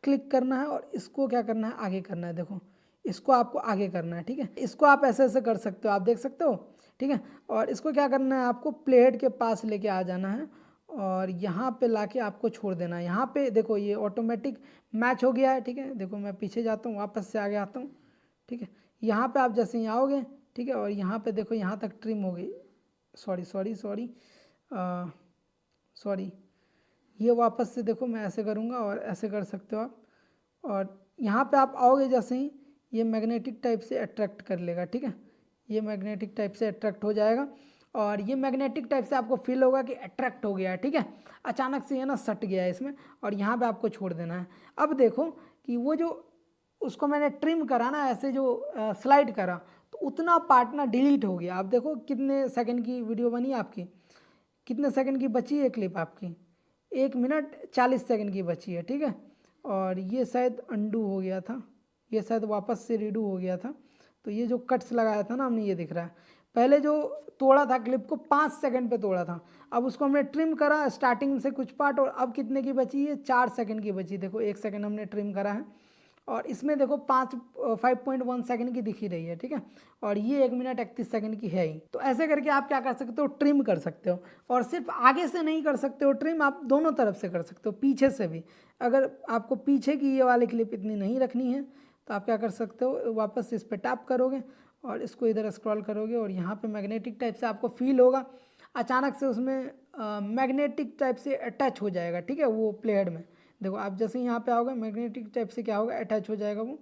क्लिक करना है और इसको क्या करना है, आगे करना है। देखो इसको आपको आगे करना है, ठीक है। इसको आप ऐसे ऐसे कर सकते हो, आप देख सकते हो, ठीक है। और इसको क्या करना है, आपको प्लेट के पास लेके आ जाना है और यहाँ पे लाके आपको छोड़ देना है। यहाँ पे देखो ये ऑटोमेटिक मैच हो गया है, ठीक है। देखो मैं पीछे जाता हूँ, वापस से आगे आता हूँ, ठीक है। यहाँ पे आप जैसे ही आओगे, ठीक है, और यहाँ पे देखो यहाँ तक ट्रिम हो गई, सॉरी सॉरी सॉरी सॉरी, ये वापस से देखो मैं ऐसे करूँगा और ऐसे कर सकते हो आप। और यहाँ पे आप आओगे जैसे ही, ये मैग्नेटिक टाइप से अट्रैक्ट कर लेगा, ठीक है। ये मैग्नेटिक टाइप से अट्रैक्ट हो जाएगा और ये मैग्नेटिक टाइप से आपको फील होगा कि अट्रैक्ट हो गया है, ठीक है। अचानक से ये ना सट गया है इसमें और यहाँ पे आपको छोड़ देना है। अब देखो कि वो जो उसको मैंने ट्रिम करा ना, ऐसे जो स्लाइड करा, तो उतना पार्ट ना डिलीट हो गया। आप देखो कितने सेकंड की वीडियो बनी आपकी, कितने सेकंड की बची है क्लिप आपकी, 1 मिनट 40 सेकंड की बची है, ठीक है। और ये शायद अंडू हो गया था, ये शायद वापस से रीडू हो गया था। तो ये जो कट्स लगाया था ना हमने, ये दिख रहा है, पहले जो तोड़ा था क्लिप को 5 सेकंड पे तोड़ा था, अब उसको हमने ट्रिम करा स्टार्टिंग से कुछ पार्ट, और अब कितने की बची है, 4 सेकंड की बची। देखो 1 सेकंड हमने ट्रिम करा है और इसमें देखो 5.1 सेकंड की दिख ही रही है, ठीक है। और ये 1 मिनट 31 सेकंड की है ही। तो ऐसे करके आप क्या कर सकते हो, ट्रिम कर सकते हो। और सिर्फ आगे से नहीं कर सकते हो ट्रिम, आप दोनों तरफ से कर सकते हो, पीछे से भी। अगर आपको पीछे की ये वाली क्लिप इतनी नहीं रखनी है तो आप क्या कर सकते हो, वापस इस पर टैप करोगे और इसको इधर स्क्रॉल करोगे और यहाँ पे मैग्नेटिक टाइप से आपको फील होगा, अचानक से उसमें मैग्नेटिक टाइप से अटैच हो जाएगा, ठीक है, वो प्लेहेड में। देखो आप जैसे ही यहाँ पे आओगे, मैग्नेटिक टाइप से क्या होगा, अटैच हो जाएगा वो,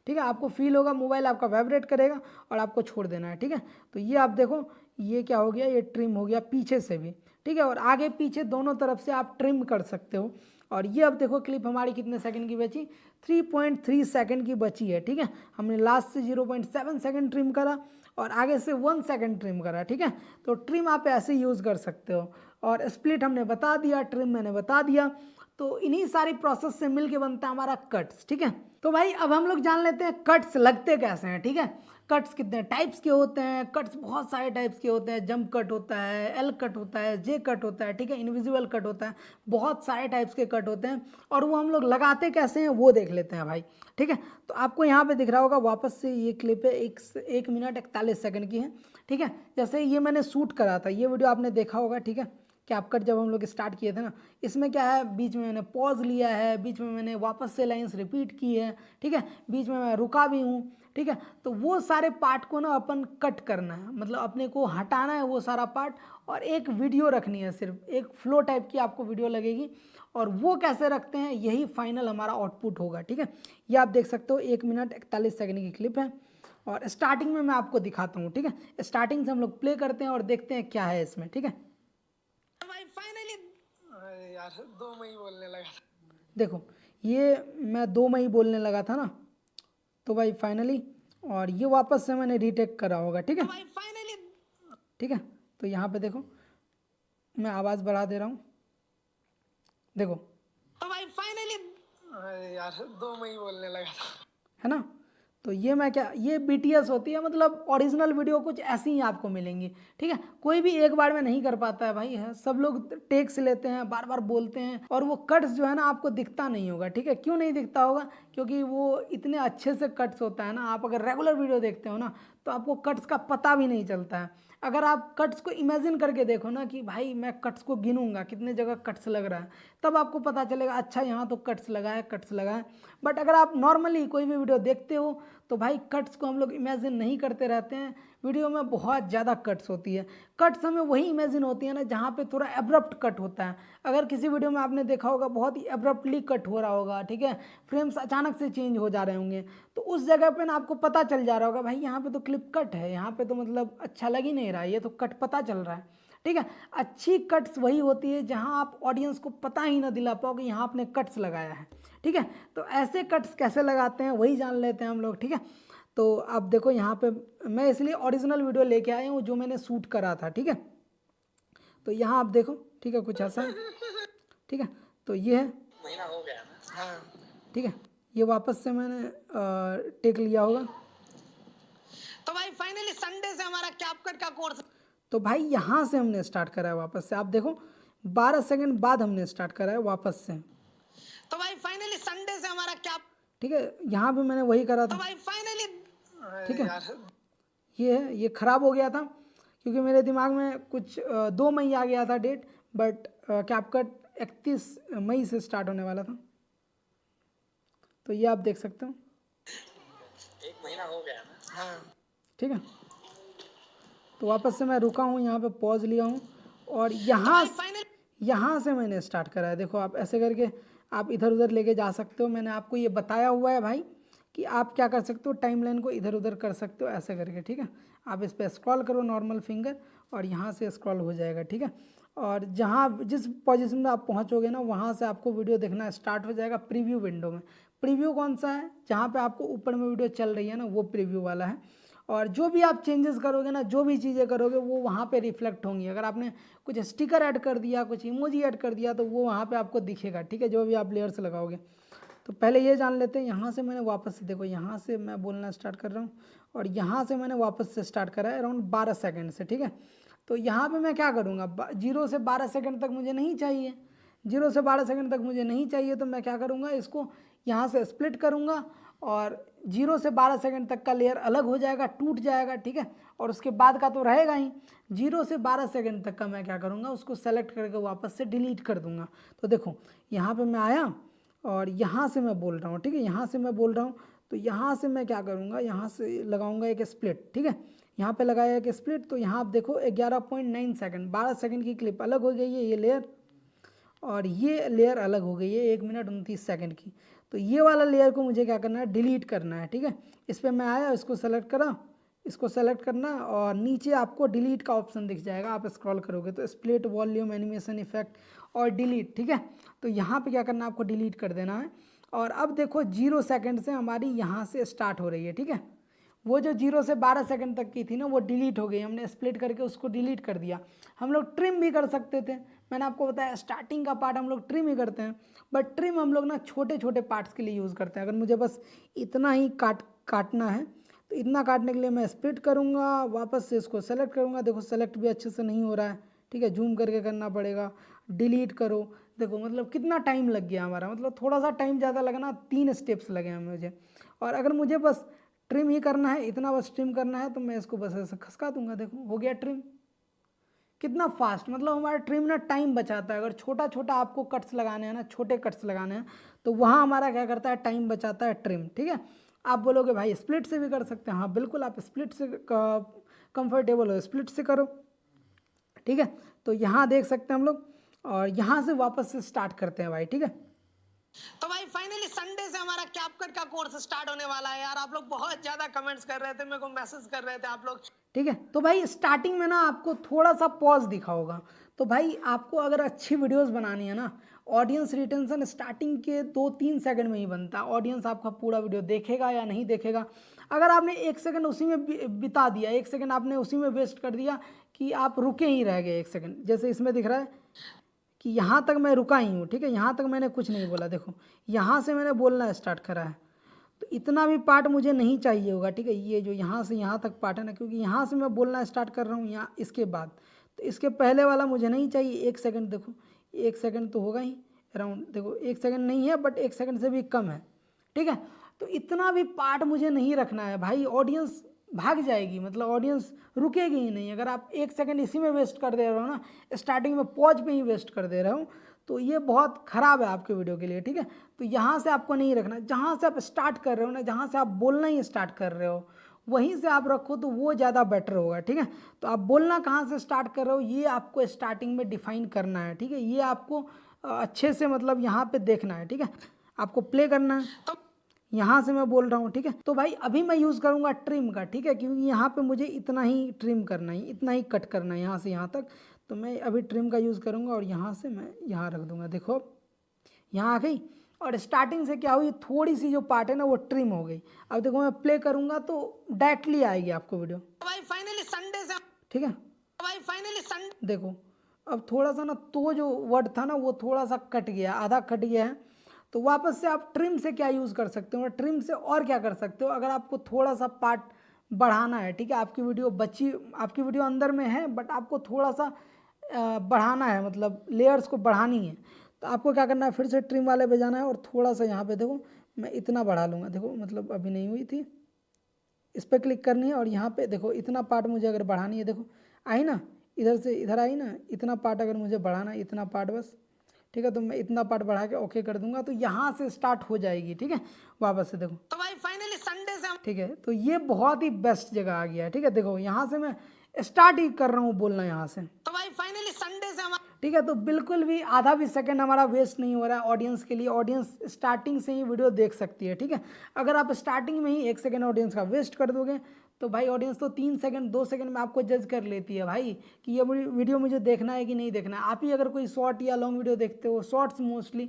ठीक है। आपको फील होगा, मोबाइल आपका वाइब्रेट करेगा और आपको छोड़ देना है, ठीक है। तो ये आप देखो, ये क्या हो गया, ये ट्रिम हो गया पीछे से भी, ठीक है। और आगे पीछे दोनों तरफ से आप ट्रिम कर सकते हो। और ये अब देखो क्लिप हमारी कितने सेकंड की बची, 3.3 सेकंड की बची है, ठीक है। हमने लास्ट से 0.7 सेकंड ट्रिम करा और आगे से 1 सेकंड ट्रिम करा, ठीक है। तो ट्रिम आप ऐसे यूज़ कर सकते हो। और स्प्लिट हमने बता दिया, ट्रिम मैंने बता दिया। तो इन्हीं सारी प्रोसेस से मिलके बनता है हमारा कट्स, ठीक है। तो भाई अब हम लोग जान लेते हैं कट्स लगते कैसे हैं, ठीक है। कट्स कितने टाइप्स के होते हैं, कट्स बहुत सारे टाइप्स के होते हैं, जंप कट होता है, एल कट होता है, जे कट होता है, ठीक है, इनविजिबल कट होता है, बहुत सारे टाइप्स के कट होते हैं। और वो हम लोग लगाते कैसे हैं वो देख लेते हैं भाई, ठीक है। तो आपको यहाँ पे दिख रहा होगा, वापस से ये क्लिप है 1 मिनट 41 सेकंड की है, ठीक है। जैसे ये मैंने शूट करा था, ये वीडियो आपने देखा होगा, ठीक है। कैपकट जब हम लोग स्टार्ट किए थे ना, इसमें क्या है, बीच में मैंने पॉज लिया है, बीच में मैंने वापस से लाइंस रिपीट की है, ठीक है, बीच में मैं रुका भी हूँ, ठीक है। तो वो सारे पार्ट को ना अपन कट करना है, मतलब अपने को हटाना है वो सारा पार्ट, और एक वीडियो रखनी है, सिर्फ एक फ्लो टाइप की आपको वीडियो लगेगी। और वो कैसे रखते हैं, यही फाइनल हमारा आउटपुट होगा, ठीक है। ये आप देख सकते हो 1 मिनट 41 सेकंड की क्लिप है। और स्टार्टिंग में मैं आपको दिखाता हूँ, ठीक है। स्टार्टिंग से हम लोग प्ले करते हैं और देखते हैं क्या है इसमें, ठीक है। यार 2 मई बोलने लगा था, देखो ये मैं 2 मई बोलने लगा था ना, तो भाई फाइनली, और ये वापस से मैंने रीटेक करा होगा, ठीक है, ठीक है। तो यहाँ पे देखो मैं आवाज़ बढ़ा दे रहा हूँ, देखो, तो भाई फाइनली यार 2 मई बोलने लगा था, है ना। तो ये मैं क्या, ये BTS होती है, मतलब ओरिजिनल वीडियो कुछ ऐसी ही आपको मिलेंगी, ठीक है। कोई भी एक बार में नहीं कर पाता है भाई, है सब लोग टेक्स लेते हैं, बार बार बोलते हैं, और वो कट्स जो है ना आपको दिखता नहीं होगा, ठीक है। क्यों नहीं दिखता होगा, क्योंकि वो इतने अच्छे से कट्स होता है ना, आप अगर रेगुलर वीडियो देखते हो ना तो आपको कट्स का पता भी नहीं चलता है। अगर आप कट्स को इमेजिन करके देखो ना कि भाई मैं कट्स को गिनूंगा कितने जगह कट्स लग रहा है, तब आपको पता चलेगा अच्छा यहाँ तो कट्स लगा है, कट्स लगा है। बट अगर आप नॉर्मली कोई भी वीडियो देखते हो तो भाई कट्स को हम लोग इमेजिन नहीं करते रहते हैं, वीडियो में बहुत ज़्यादा कट्स होती है। कट्स हमें वही इमेजिन होती है ना जहाँ पे थोड़ा एब्रप्ट कट होता है। अगर किसी वीडियो में आपने देखा होगा बहुत ही एब्रप्टली कट हो रहा होगा, ठीक है, फ्रेम्स अचानक से चेंज हो जा रहे होंगे, तो उस जगह पे ना आपको पता चल जा रहा होगा भाई यहाँ पे तो क्लिप कट है, यहाँ पे तो मतलब अच्छा लग ही नहीं रहा है, ये तो कट पता चल रहा है, ठीक है। अच्छी कट्स वही होती है जहाँ आप ऑडियंस को पता ही ना दिला पाओ कि यहाँ आपने कट्स लगाया है, ठीक है। तो ऐसे कट्स कैसे लगाते हैं वही जान लेते हैं हम लोग, ठीक है। तो आप देखो यहाँ पे मैं इसलिए ओरिजिनल वीडियो लेके आया हूँ जो मैंने शूट करा था, ठीक है। तो यहाँ आप देखो, ठीक है, कुछ ऐसा है, ठीक है। तो ये है, महीना हो गया ना। हाँ। ठीक है, ये वापस से मैंने टेक लिया होगा। तो भाई फाइनली संडे से हमारा कैपकट का कोर्स, तो भाई यहाँ से हमने स्टार्ट करा है वापस से, आप देखो 12 सेकंड बाद हमने स्टार्ट करा है वापस से। तो भाई फाइनली संडे से हमारा कैप, ठीक है, यहाँ भी मैंने वही करा तो था, भाई फाइनली, ठीक है। ये है, ये ख़राब हो गया था क्योंकि मेरे दिमाग में कुछ 2 मई आ गया था डेट, बट कैपकट 31 मई से स्टार्ट होने वाला था। तो ये आप देख सकते हो, 1 महीना हो गया ना। हाँ। ठीक है। तो वापस से मैं रुका हूँ, यहाँ पे पॉज लिया हूँ और यहाँ से मैंने स्टार्ट करा है। देखो आप ऐसे करके आप इधर उधर लेके जा सकते हो। मैंने आपको ये बताया हुआ है भाई कि आप क्या कर सकते हो, टाइमलाइन को इधर उधर कर सकते हो ऐसे करके, ठीक है। आप इस पर स्क्रॉल करो नॉर्मल फिंगर और यहाँ से स्क्रॉल हो जाएगा, ठीक है। और जहाँ जिस पोजीशन में आप पहुँचोगे ना, वहाँ से आपको वीडियो देखना स्टार्ट हो जाएगा प्रीव्यू विंडो में। प्रीव्यू कौन सा है, जहाँ पे आपको ऊपर में वीडियो चल रही है ना, वो प्रीव्यू वाला है। और जो भी आप चेंजेस करोगे ना, जो भी चीज़ें करोगे वो वहाँ पे रिफ्लेक्ट होंगी। अगर आपने कुछ स्टिकर ऐड कर दिया, कुछ इमोजी ऐड कर दिया, तो वो वहाँ पे आपको दिखेगा, ठीक है, जो भी आप लेयर्स लगाओगे। तो पहले ये जान लेते हैं। यहाँ से मैंने वापस से, देखो यहाँ से मैं बोलना स्टार्ट कर रहा हूँ और यहाँ से मैंने वापस से स्टार्ट करा है अराउंड 12 सेकेंड से, ठीक है। तो यहाँ पे मैं क्या करूँगा, 0 से 12 सेकेंड तक मुझे नहीं चाहिए, 0 से 12 सेकेंड तक मुझे नहीं चाहिए। तो मैं क्या करूँगा, इसको यहाँ से स्प्लिट करूँगा और 0 से 12 सेकंड तक का लेयर अलग हो जाएगा, टूट जाएगा, ठीक है। और उसके बाद का तो रहेगा ही। 0 से 12 सेकंड तक का मैं क्या करूँगा, उसको सेलेक्ट करके वापस से डिलीट कर दूँगा। तो देखो यहाँ पे मैं आया और यहाँ से मैं बोल रहा हूँ, ठीक है, यहाँ से मैं बोल रहा हूँ। तो यहाँ से मैं क्या करूँगा, यहाँ से लगाऊँगा एक स्प्लिट, ठीक है। यहाँ पे लगाया एक स्प्लिट। तो यहाँ आप देखो 11.9 सेकंड, 12 सेकंड की क्लिप अलग हो गई है ये लेयर, और ये लेयर अलग हो गई है 1 मिनट 29 सेकंड की। तो ये वाला लेयर को मुझे क्या करना है, डिलीट करना है, ठीक है। इस पर मैं आया, इसको सेलेक्ट करा, इसको सेलेक्ट करना और नीचे आपको डिलीट का ऑप्शन दिख जाएगा। आप स्क्रॉल करोगे तो स्प्लिट, वॉल्यूम, एनिमेशन, इफेक्ट और डिलीट, ठीक है। तो यहाँ पे क्या करना है, आपको डिलीट कर देना है। और अब देखो 0 सेकंड से हमारी यहाँ से स्टार्ट हो रही है, ठीक है। वो जो 0 से 12 सेकंड तक की थी ना, वो डिलीट हो गई, हमने स्प्लिट करके उसको डिलीट कर दिया। हम लोग ट्रिम भी कर सकते थे, मैंने आपको बताया स्टार्टिंग का पार्ट हम लोग ट्रिम ही करते हैं, बट ट्रिम हम लोग ना छोटे छोटे पार्ट्स के लिए यूज़ करते हैं। अगर मुझे बस इतना ही काटना है तो इतना काटने के लिए मैं स्प्लिट करूँगा, वापस से इसको सेलेक्ट करूँगा। देखो सेलेक्ट भी अच्छे से नहीं हो रहा है, ठीक है, जूम करके करना पड़ेगा। डिलीट करो, देखो मतलब कितना टाइम लग गया हमारा, मतलब थोड़ा सा टाइम ज़्यादा लगना, 3 स्टेप्स लगे हैं मुझे। और अगर मुझे बस ट्रिम ही करना है, इतना बस ट्रिम करना है, तो मैं इसको बस ऐसे खसका दूंगा। देखो हो गया ट्रिम, कितना फास्ट, मतलब हमारा ट्रिम ना टाइम बचाता है। अगर छोटा छोटा आपको कट्स लगाने हैं ना, छोटे कट्स लगाने हैं, तो वहाँ हमारा क्या करता है, टाइम बचाता है ट्रिम, ठीक है। आप बोलोगे भाई स्प्लिट से भी कर सकते हैं, हाँ बिल्कुल, आप स्प्लिट से कंफर्टेबल हो स्प्लिट से करो, ठीक है। तो यहाँ देख सकते हैं हम लोग, और यहाँ से वापस से स्टार्ट करते हैं भाई, ठीक है। तो भाई फाइनली संडे से हमारा कैपकट का कोर्स स्टार्ट होने वाला है यार। आप लोग बहुत ज्यादा कमेंट्स कर रहे थे, मेरे को मैसेज कर रहे थे आप लोग, ठीक है। तो भाई स्टार्टिंग में ना आपको थोड़ा सा पॉज दिखा होगा। तो भाई आपको अगर अच्छी वीडियोस बनानी है ना, ऑडियंस रिटेंशन स्टार्टिंग के 2-3 सेकंड में ही बनता है। ऑडियंस आपका पूरा वीडियो देखेगा या नहीं देखेगा। अगर आपने 1 सेकंड उसी में बिता दिया, 1 सेकंड आपने उसी में वेस्ट कर दिया कि आप रुके ही रह गए 1 सेकंड, जैसे इसमें दिख रहा है कि यहाँ तक मैं रुका ही हूँ, ठीक है, यहाँ तक मैंने कुछ नहीं बोला। देखो यहाँ से मैंने बोलना स्टार्ट करा है, तो इतना भी पार्ट मुझे नहीं चाहिए होगा, ठीक है। ये जो यहाँ से यहाँ तक पार्ट है ना, क्योंकि यहाँ से मैं बोलना स्टार्ट कर रहा हूँ यहाँ इसके बाद, तो इसके पहले वाला मुझे नहीं चाहिए। 1 सेकंड, देखो 1 सेकंड तो होगा ही अराउंड, देखो 1 सेकंड नहीं है बट 1 सेकंड से भी कम है, ठीक है। तो इतना भी पार्ट मुझे नहीं रखना है भाई, ऑडियंस भाग जाएगी, मतलब ऑडियंस रुकेगी ही नहीं। अगर आप 1 सेकंड इसी में वेस्ट कर दे रहे हो ना, स्टार्टिंग में पॉज पे ही वेस्ट कर दे रहे हो, तो ये बहुत ख़राब है आपके वीडियो के लिए, ठीक है। तो यहाँ से आपको नहीं रखना, जहाँ से आप स्टार्ट कर रहे हो ना, जहाँ से आप बोलना ही स्टार्ट कर रहे हो वहीं से आप रखो, तो वो ज़्यादा बेटर होगा, ठीक है। तो आप बोलना कहाँ से स्टार्ट कर रहे हो ये आपको स्टार्टिंग में डिफाइन करना है, ठीक है। ये आपको अच्छे से मतलब यहाँ पे देखना है, ठीक है। आपको प्ले करना है, यहाँ से मैं बोल रहा हूँ, ठीक है। तो भाई अभी मैं यूज़ करूँगा ट्रिम का, ठीक है, क्योंकि यहाँ पे मुझे इतना ही ट्रिम करना है, इतना ही कट करना है यहाँ से यहाँ तक। तो मैं अभी ट्रिम का यूज़ करूँगा और यहाँ से मैं यहाँ रख दूँगा। देखो यहाँ आ गई। और स्टार्टिंग से क्या हुई, थोड़ी सी जो पार्ट है ना वो ट्रिम हो गई। अब देखो मैं प्ले करूँगा तो डायरेक्टली आएगी आपको वीडियो, तो भाई फाइनली संडे से ठीक है। तो भाई फाइनली संडे देखो अब थोड़ा सा ना तो जो वर्ड था ना वो थोड़ा सा कट गया, आधा कट गया है। तो वापस से आप ट्रिम से क्या यूज़ कर सकते हो, ट्रिम से और क्या कर सकते हो, अगर आपको थोड़ा सा पार्ट बढ़ाना है, ठीक है, आपकी वीडियो बची, आपकी वीडियो अंदर में है बट आपको थोड़ा सा बढ़ाना है, मतलब लेयर्स को बढ़ानी है, तो आपको क्या करना है, फिर से ट्रिम वाले पे जाना है और थोड़ा सा यहाँ पे देखो मैं इतना बढ़ा लूँगा। देखो मतलब अभी नहीं हुई थी, इस पर क्लिक करनी है और यहाँ पे देखो इतना पार्ट मुझे अगर बढ़ानी है, देखो आई ना, इधर से इधर आई ना, इतना पार्ट अगर मुझे बढ़ाना है, इतना पार्ट बस, ठीक है, तो मैं इतना पार्ट बढ़ा के ओके कर दूंगा, तो यहाँ से स्टार्ट हो जाएगी, ठीक है। वापस से देखो, तो भाई फाइनली संडे से ठीक है, तो ये बहुत ही बेस्ट जगह आ गया है, ठीक है। देखो यहाँ से मैं स्टार्ट ही कर रहा हूँ बोलना यहाँ से, तो भाई फाइनली संडे से हमारा ठीक है। तो बिल्कुल भी आधा भी सेकंड हमारा वेस्ट नहीं हो रहा है ऑडियंस के लिए। ऑडियंस स्टार्टिंग से ही वीडियो देख सकती है, ठीक है। अगर आप स्टार्टिंग में ही 1 सेकंड ऑडियंस का वेस्ट कर दोगे तो भाई ऑडियंस तो 3 सेकंड 2 सेकंड में आपको जज कर लेती है भाई कि ये वीडियो मुझे देखना है कि नहीं देखना है। आप ही अगर कोई शॉर्ट या लॉन्ग वीडियो देखते हो, शॉर्ट्स मोस्टली,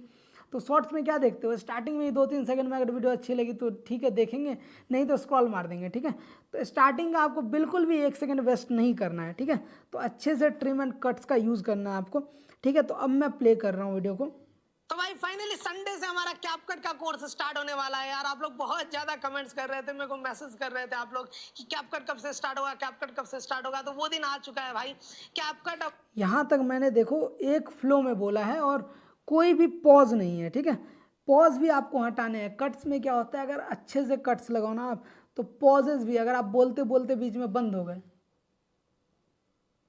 तो शॉर्ट्स में क्या देखते हो, स्टार्टिंग में ही 2-3 सेकंड में अगर वीडियो अच्छी लगी तो ठीक है देखेंगे, नहीं तो स्क्रॉल मार देंगे, ठीक है। तो स्टार्टिंग का आपको बिल्कुल भी 1 सेकंड वेस्ट नहीं करना है, ठीक है। तो अच्छे से ट्रिम एंड कट्स का यूज़ करना है आपको, ठीक है। तो अब मैं प्ले कर रहा हूँ वीडियो को। तो भाई फाइनली संडे से हमारा कैपकट का कोर्स स्टार्ट होने वाला है यार। आप लोग बहुत ज्यादा कमेंट्स कर रहे थे, मेरे को मैसेज कर रहे थे आप लोग कि कैपकट कब से स्टार्ट होगा, कैपकट कब से स्टार्ट होगा। तो वो दिन आ चुका है भाई। कैपकट अब यहाँ तक मैंने देखो एक फ्लो में बोला है और कोई भी पॉज नहीं है, ठीक है। पॉज भी आपको हटाने हैं। कट्स में क्या होता है, अगर अच्छे से कट्स लगाओ ना आप, तो पॉजेज भी, अगर आप बोलते बोलते बीच में बंद हो गए,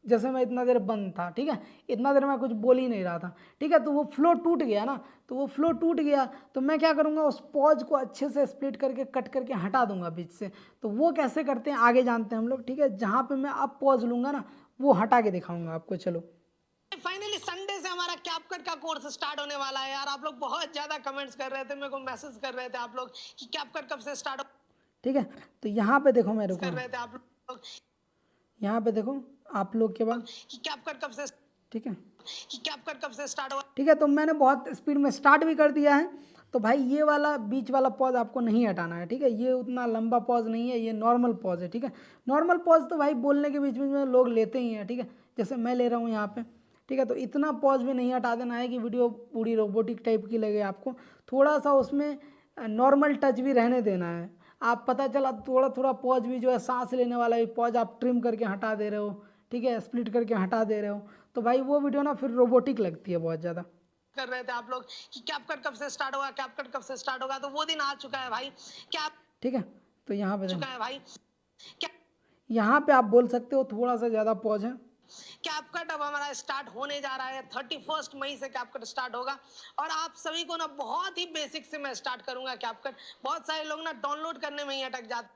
जैसे मैं इतना देर बंद था, ठीक है, इतना देर मैं कुछ बोल ही नहीं रहा था, ठीक है, तो वो फ्लो टूट गया ना, तो वो फ्लो टूट गया तो मैं क्या करूँगा, उस पॉज को अच्छे से स्प्लिट करके कट करके हटा दूंगा बीच से। तो वो कैसे करते हैं आगे जानते हैं हम लोग, ठीक है। जहाँ पे मैं अब पॉज लूँगा ना वो हटा के दिखाऊंगा आपको, चलो। फाइनली संडे से हमारा कैपकट का कोर्स स्टार्ट होने वाला है यार। आप लोग बहुत ज्यादा कमेंट्स कर रहे थे, मेरे को मैसेज कर रहे थे आप लोग कि कैपकट कब से स्टार्ट ठीक है, तो यहाँ पे देखो मैं रुका कर हूँ, रहे थे आप लोग यहाँ पे देखो आप लोग के बाद, कि कैपकट कब से ठीक है, कि कैपकट कब से स्टार्ट होगा। ठीक है। तो मैंने बहुत स्पीड में स्टार्ट भी कर दिया है। तो भाई ये वाला बीच वाला पॉज आपको नहीं हटाना है, ठीक है। ये उतना लंबा पॉज नहीं है, ये नॉर्मल पॉज है, ठीक है। नॉर्मल पॉज तो भाई बोलने के बीच बीच में लोग लेते ही हैं, ठीक है, जैसे मैं ले रहा हूँ यहाँ पे, ठीक है। तो इतना पॉज भी नहीं हटा देना है कि वीडियो पूरी रोबोटिक टाइप की लगे आपको। थोड़ा सा उसमें नॉर्मल टच भी रहने देना है। आप पता चला थोड़ा थोड़ा पॉज भी जो है सांस लेने वाला भी पॉज आप ट्रिम करके हटा दे रहे हो, ठीक है, स्प्लिट करके हटा दे रहे हो, तो भाई वो वीडियो ना फिर रोबोटिक लगती है बहुत ज़्यादा। कर रहे थे आप लोग कि कैपकट कब से स्टार्ट होगा, कैपकट कब से स्टार्ट होगा। तो वो दिन आ चुका है भाई। क्या ठीक है, तो यहाँ पे चुका है भाई। क्या यहाँ पे आप बोल सकते हो थोड़ा सा ज़्यादा पॉज है। कैपकट अब हमारा स्टार्ट होने जा रहा है। 31 मई से कैपकट स्टार्ट होगा और आप सभी को ना बहुत ही बेसिक से मैं स्टार्ट करूंगा कैपकट। बहुत सारे लोग ना डाउनलोड करने में ही अटक जाते,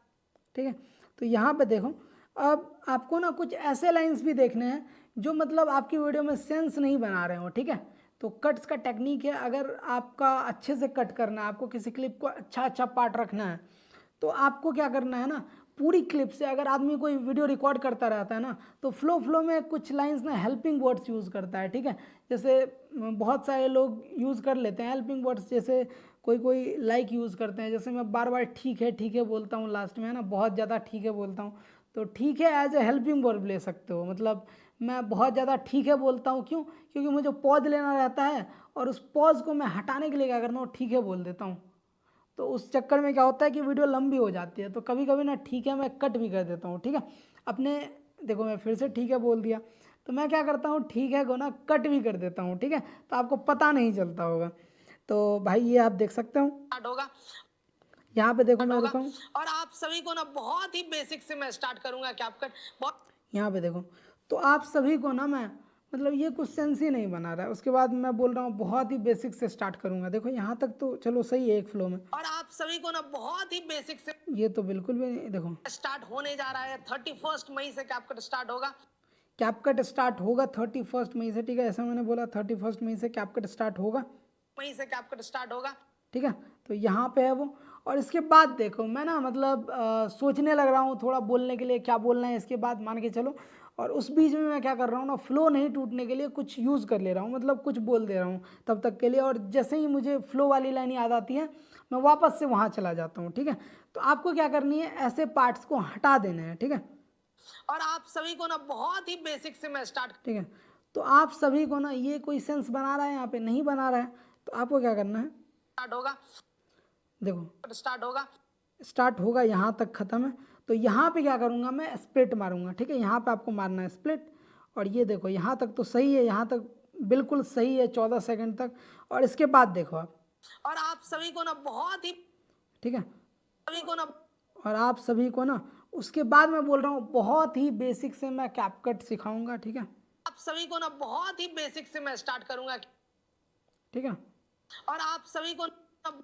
ठीक है, तो यहाँ पे देखो अब आपको ना कुछ ऐसे लाइंस भी देखने हैं जो मतलब आपकी वीडियो में सेंस नहीं बना रहे हो, ठीक है। तो कट्स का टेक्निक है, अगर आपका अच्छे से कट करना है, आपको किसी क्लिप को अच्छा अच्छा पार्ट रखना है, तो आपको क्या करना है ना, पूरी क्लिप से, अगर आदमी कोई वीडियो रिकॉर्ड करता रहता है ना, तो फ्लो में कुछ लाइंस ना हेल्पिंग वर्ड्स यूज़ करता है, ठीक है। जैसे बहुत सारे लोग यूज़ कर लेते हैं हेल्पिंग वर्ड्स, जैसे कोई कोई लाइक यूज़ करते हैं, जैसे मैं बार बार ठीक है बोलता हूँ लास्ट में, है ना, बहुत ज़्यादा ठीक है बोलता हूँ, तो ठीक है एज ए हेल्पिंग वर्ब ले सकते हो। मतलब मैं बहुत ज़्यादा ठीक है बोलता हूँ, क्यों, क्योंकि मुझे पॉज लेना रहता है और उस पॉज को मैं हटाने के लिए क्या करता हूँ, ठीक है बोल देता हूँ। तो उस चक्कर में क्या होता है कि वीडियो लंबी हो जाती है, तो कभी कभी ना ठीक है मैं कट भी कर देता हूँ, ठीक है। अपने देखो मैं फिर से ठीक है बोल दिया, तो मैं क्या करता हूँ, ठीक है को ना कट भी कर देता हूँ, ठीक है, तो आपको पता नहीं चलता होगा। तो भाई ये आप देख सकते हो, स्टार्ट होगा यहाँ पे देखो मैं होगा रुका हूँ, और आप सभी को ना बहुत ही बेसिक से मैं स्टार्ट करूंगा कैपकट। बहुत यहाँ पे देखो, तो आप सभी को ना मैं मतलब ये कुछ सेंस ही नहीं बना रहा है। उसके बाद मैं बोल रहा हूँ बहुत ही बेसिक से स्टार्ट करूँगा। देखो यहाँ तक तो चलो सही है एक फ्लो में, और आप सभी को ना बहुत ही बेसिक से ये तो बिल्कुल भी नहीं। देखो स्टार्ट होने जा रहा है। 31 मई से कैपकट स्टार्ट होगा। कैपकट स्टार्ट होगा 31 मई से, ठीक है, ऐसा मैंने बोला 31 मई से कैपकट स्टार्ट होगा, मई से कैपकट स्टार्ट होगा। ठीक है। तो यहाँ पे है वो, और इसके बाद देखो मैं ना मतलब सोचने लग रहा हूँ थोड़ा बोलने के लिए क्या बोलना है इसके बाद, मान के चलो। और उस बीच में मैं क्या कर रहा हूँ ना, फ्लो नहीं टूटने के लिए कुछ यूज़ कर ले रहा हूँ, मतलब कुछ बोल दे रहा हूँ तब तक के लिए। और जैसे ही मुझे फ्लो वाली लाइन याद आती है मैं वापस से वहाँ चला जाता हूँ, ठीक है। तो आपको क्या करनी है, ऐसे पार्ट्स को हटा देना है, ठीक है। और आप सभी को ना बहुत ही बेसिक से मैं स्टार्ट ठीक है, तो आप सभी को ना ये कोई सेंस बना रहा है, यहाँ पे नहीं बना रहा है, तो आपको क्या करना है, स्टार्ट होगा, देखो स्टार्ट होगा, स्टार्ट होगा, यहाँ तक ख़त्म है। तो यहाँ पे क्या करूँगा, मैं स्प्लिट मारूंगा, ठीक है। यहाँ पे आपको मारना है स्प्लिट। और ये देखो यहाँ तक तो सही है, यहाँ तक बिल्कुल सही है 14 सेकंड तक। और इसके बाद देखो आप, और आप सभी को ना बहुत ही, ठीक है। सभी को ना, और आप सभी को ना उसके बाद मैं बोल रहा हूँ बहुत ही बेसिक से मैं कैपकट सिखाऊंगा, ठीक है। आप सभी को ना बहुत ही बेसिक से मैं स्टार्ट करूंगा, ठीक है, और आप सभी को ना,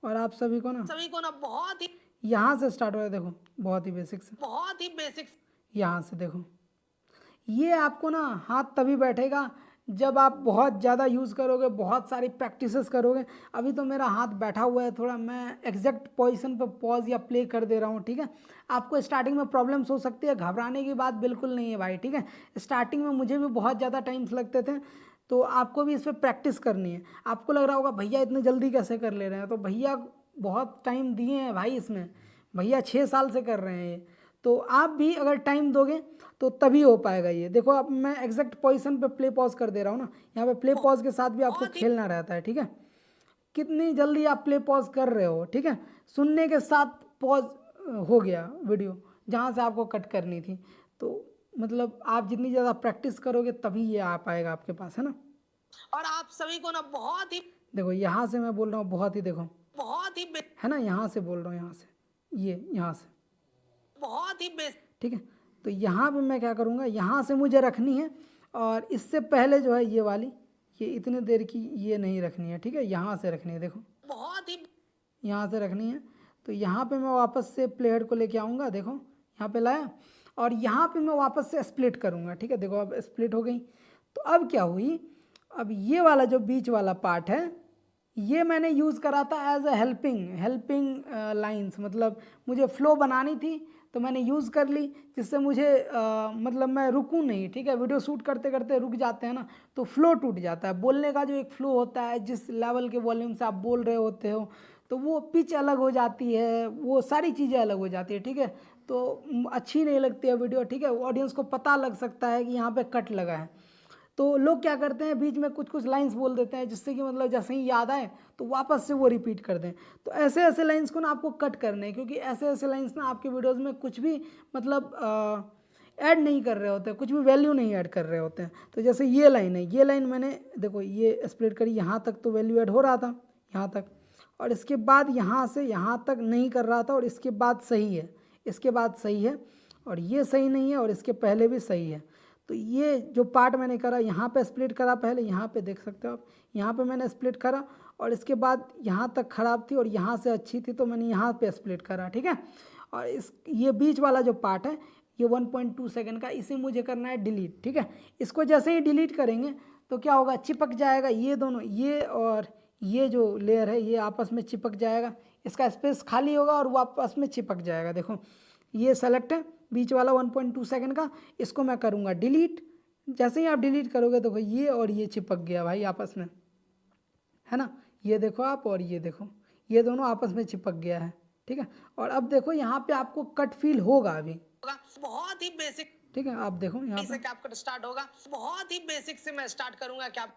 और आप सभी को ना सभी को ना बहुत ही, यहाँ से स्टार्ट हो रहा है, देखो बहुत ही बेसिक से, बहुत ही बेसिक, यहाँ से देखो। ये आपको ना हाथ तभी बैठेगा जब आप बहुत ज़्यादा यूज़ करोगे, बहुत सारी प्रैक्टिसेस करोगे। अभी तो मेरा हाथ बैठा हुआ है थोड़ा, मैं एग्जैक्ट पोजीशन पर पॉज या प्ले कर दे रहा हूँ, ठीक है। आपको स्टार्टिंग में प्रॉब्लम्स हो सकती है, घबराने की बात बिल्कुल नहीं है भाई, ठीक है। स्टार्टिंग में मुझे भी बहुत ज़्यादा टाइम्स लगते थे, तो आपको भी इस पर प्रैक्टिस करनी है। आपको लग रहा होगा भैया इतनी जल्दी कैसे कर ले रहे हैं, तो भैया बहुत टाइम दिए हैं भाई इसमें, भैया 6 साल से कर रहे हैं ये। तो आप भी अगर टाइम दोगे तो तभी हो पाएगा ये। देखो अब मैं एग्जैक्ट पोजीशन पे प्ले पॉज कर दे रहा हूँ ना, यहाँ पे प्ले पॉज के साथ भी आपको खेलना रहता है, ठीक है। कितनी जल्दी आप प्ले पॉज कर रहे हो, ठीक है। सुनने के साथ पॉज हो गया वीडियो जहाँ से आपको कट करनी थी। तो मतलब आप जितनी ज़्यादा प्रैक्टिस करोगे तभी ये आ पाएगा आपके पास, है ना। और आप सभी को ना बहुत ही, देखो यहाँ से मैं बोल रहा हूँ बहुत ही, देखो बहुत ही, है ना, यहाँ से बोल रहा हूँ, यहाँ से ये यहाँ से, बहुत ही बेसिक, ठीक है। तो यहाँ पे मैं क्या करूँगा, यहाँ से मुझे रखनी है, और इससे पहले जो है ये वाली, ये इतनी देर की ये नहीं रखनी है, ठीक है। यहाँ से रखनी है, देखो बहुत ही, यहाँ से रखनी है। तो यहाँ पे मैं वापस से प्ले हेड को लेके आऊँगा, देखो यहाँ पे लाया, और यहाँ पे मैं वापस से स्प्लिट करूँगा, ठीक है। देखो अब स्प्लिट हो गई। तो अब क्या हुई, अब ये वाला जो बीच वाला पार्ट है ये मैंने यूज़ करा था एज अ हेल्पिंग लाइंस, मतलब मुझे फ्लो बनानी थी तो मैंने यूज़ कर ली, जिससे मुझे मतलब मैं रुकूं नहीं, ठीक है। वीडियो शूट करते करते रुक जाते हैं ना तो फ्लो टूट जाता है। बोलने का जो एक फ्लो होता है, जिस लेवल के वॉल्यूम से आप बोल रहे होते हो, तो वो पिच अलग हो जाती है, वो सारी चीज़ें अलग हो जाती है, ठीक है। तो अच्छी नहीं लगती है वीडियो, ठीक है। ऑडियंस को पता लग सकता है कि यहाँ पे कट लगा है। तो लोग क्या करते हैं, बीच में कुछ कुछ लाइंस बोल देते हैं, जिससे कि मतलब जैसे ही याद आए तो वापस से वो रिपीट कर दें। तो ऐसे ऐसे लाइंस को ना आपको कट करने हैं, क्योंकि ऐसे ऐसे लाइंस ना आपके वीडियोज़ में कुछ भी मतलब ऐड नहीं कर रहे होते हैं, कुछ भी वैल्यू नहीं ऐड कर रहे होते हैं। तो जैसे ये लाइन है, ये लाइन मैंने देखो ये स्प्लिट करी, यहाँ तक तो वैल्यू ऐड हो रहा था, यहाँ तक, और इसके बाद यहाँ से यहाँ तक नहीं कर रहा था, और इसके बाद सही है, इसके बाद सही है, और ये सही नहीं है, और इसके पहले भी सही है। तो ये जो पार्ट मैंने करा, यहाँ पे स्प्लिट करा पहले, यहाँ पे देख सकते हो आप, यहाँ पे मैंने स्प्लिट करा, और इसके बाद यहाँ तक ख़राब थी और यहाँ से अच्छी थी तो मैंने यहाँ पे स्प्लिट करा, ठीक है। और इस ये बीच वाला जो पार्ट है ये 1.2 सेकंड का, इसे मुझे करना है डिलीट, ठीक है। इसको जैसे ही डिलीट करेंगे तो क्या होगा, चिपक जाएगा ये दोनों, ये और ये जो लेयर है ये आपस में चिपक जाएगा, इसका स्पेस खाली होगा और वो आपस में चिपक जाएगा। देखो ये सेलेक्ट है बीच वाला 1.2 सेकंड का, इसको मैं करूँगा डिलीट। जैसे ही आप डिलीट करोगे देखो ये और ये चिपक गया भाई आपस में, है ना। ये देखो आप, और ये देखो, ये दोनों आपस में चिपक गया है, ठीक है। और अब देखो यहाँ पे आपको कट फील होगा अभी, बहुत ही बेसिक, ठीक है। आप देखो यहाँ पे, कैपकट स्टार्ट होगा, बहुत ही बेसिक से मैं स्टार्ट करूंगा क्या,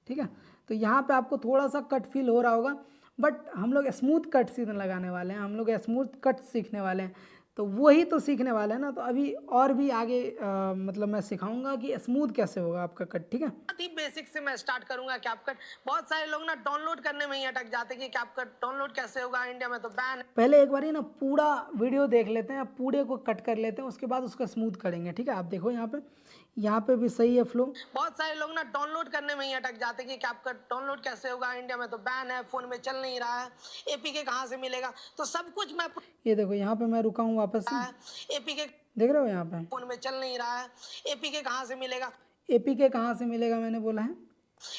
ठीक है। तो यहाँ पे आपको थोड़ा सा कट फील हो रहा होगा, बट हम लोग स्मूथ कट सीधे लगाने वाले हैं, हम लोग स्मूथ कट सीखने वाले हैं, तो वही तो सीखने वाले हैं ना। तो अभी और भी आगे मतलब मैं सिखाऊंगा कि स्मूथ कैसे होगा आपका कट, ठीक है। बहुत ही बेसिक से मैं स्टार्ट करूंगा कैपकट। बहुत सारे लोग ना डाउनलोड करने में ही अटक जाते हैं कि कैपकट डाउनलोड कैसे होगा, इंडिया में तो बैन है। पहले एक बार ही ना पूरा वीडियो देख लेते हैं, पूरे को कट कर लेते हैं, उसके बाद उसका स्मूथ करेंगे, ठीक है। आप देखो यहाँ पे भी सही है फ्लो। बहुत सारे लोग ना डाउनलोड करने में ही अटक जाते हैं कि कैपकट डाउनलोड कैसे होगा, इंडिया में तो बैन है, फोन में चल नहीं रहा है, एपीके कहाँ से मिलेगा, तो सब कुछ मैं, ये देखो यहाँ पे मैं रुका हूँ वापस से, एपीके देख रहे हो यहाँ पे, फोन में चल नहीं रहा है, एपीके कहाँ से मिलेगा, एपीके कहाँ से मिलेगा मैंने बोला है,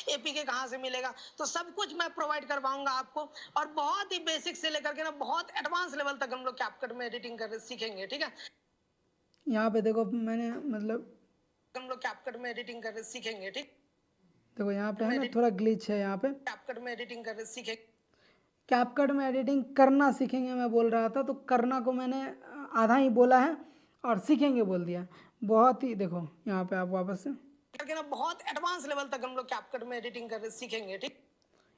एपीके कहाँ से मिलेगा, तो सब कुछ मैं प्रोवाइड करवाऊंगा आपको। और बहुत ही बेसिक से लेकर के ना बहुत एडवांस लेवल तक हम लोग कैपकट में एडिटिंग कर सीखेंगे, ठीक है। यहाँ पे देखो मैंने मतलब हम लोग कैपकट में एडिटिंग कर सीखेंगे, ठीक। देखो यहाँ पे है ना थोड़ा ग्लिच है यहाँ पे। कैपकट में एडिटिंग कर सीखेंगे। कैपकट में एडिटिंग करना सीखेंगे मैं बोल रहा था, तो करना को मैंने आधा ही बोला है और सीखेंगे बोल दिया। बहुत ही देखो यहाँ पे आप वापस से करके ना बहुत एडवांस लेवल तक हम लोग कैपकट में एडिटिंग कर सीखेंगे, ठीक।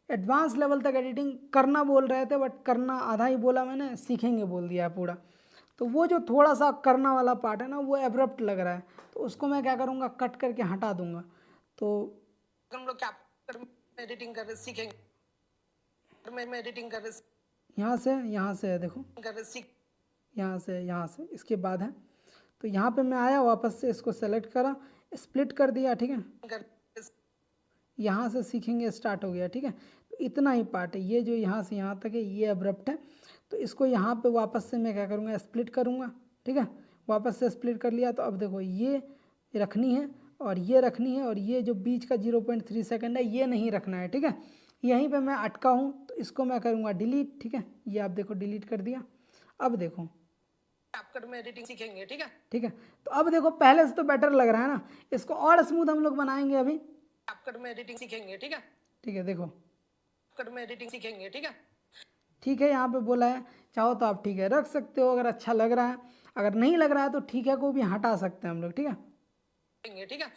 एडवांस लेवल तक एडिटिंग करना बोल रहे थे, बट करना आधा ही बोला मैंने, सीखेंगे बोल दिया है पूरा। तो वो जो थोड़ा सा करना वाला पार्ट है ना वो एब्रप्ट लग रहा है, तो उसको मैं क्या करूँगा कट करके हटा दूंगा। तो हम लोग कैपकट में एडिटिंग कर सीखेंगे, में एडिटिंग कर यहाँ से है देखो, सीख यहाँ से इसके बाद है। तो यहाँ पे मैं आया, वापस से इसको सेलेक्ट करा, स्प्लिट कर दिया, ठीक है। कर यहाँ से सीखेंगे स्टार्ट हो गया, ठीक है। तो इतना ही पार्ट है, ये जो यहाँ से यहाँ तक है ये अब्रप्ट है। तो इसको यहाँ पे वापस से मैं क्या करूँगा स्प्लिट करूँगा, ठीक है। वापस से स्प्लिट कर लिया, तो अब देखो ये रखनी है और ये रखनी है, और ये जो बीच का 0.3 सेकंड है ये नहीं रखना है, ठीक है। यहीं पे मैं अटका हूँ, तो इसको मैं करूँगा डिलीट, ठीक है। ये आप देखो डिलीट कर दिया। अब देखो कैपकट में एडिटिंग सीखेंगे, ठीक है। ठीक है। तो अब देखो पहले से तो बेटर लग रहा है ना, इसको और स्मूथ हम लोग बनाएंगे अभी। कैपकट में एडिटिंग सीखेंगे, ठीक है। ठीक है देखो, कैपकट में एडिटिंग सीखेंगे, ठीक है। ठीक है यहाँ पे बोला है, चाहो तो आप ठीक है रख सकते हो अगर अच्छा लग रहा है, अगर नहीं लग रहा है तो ठीक है को भी हटा सकते हैं हम लोग, ठीक है। ठीक है।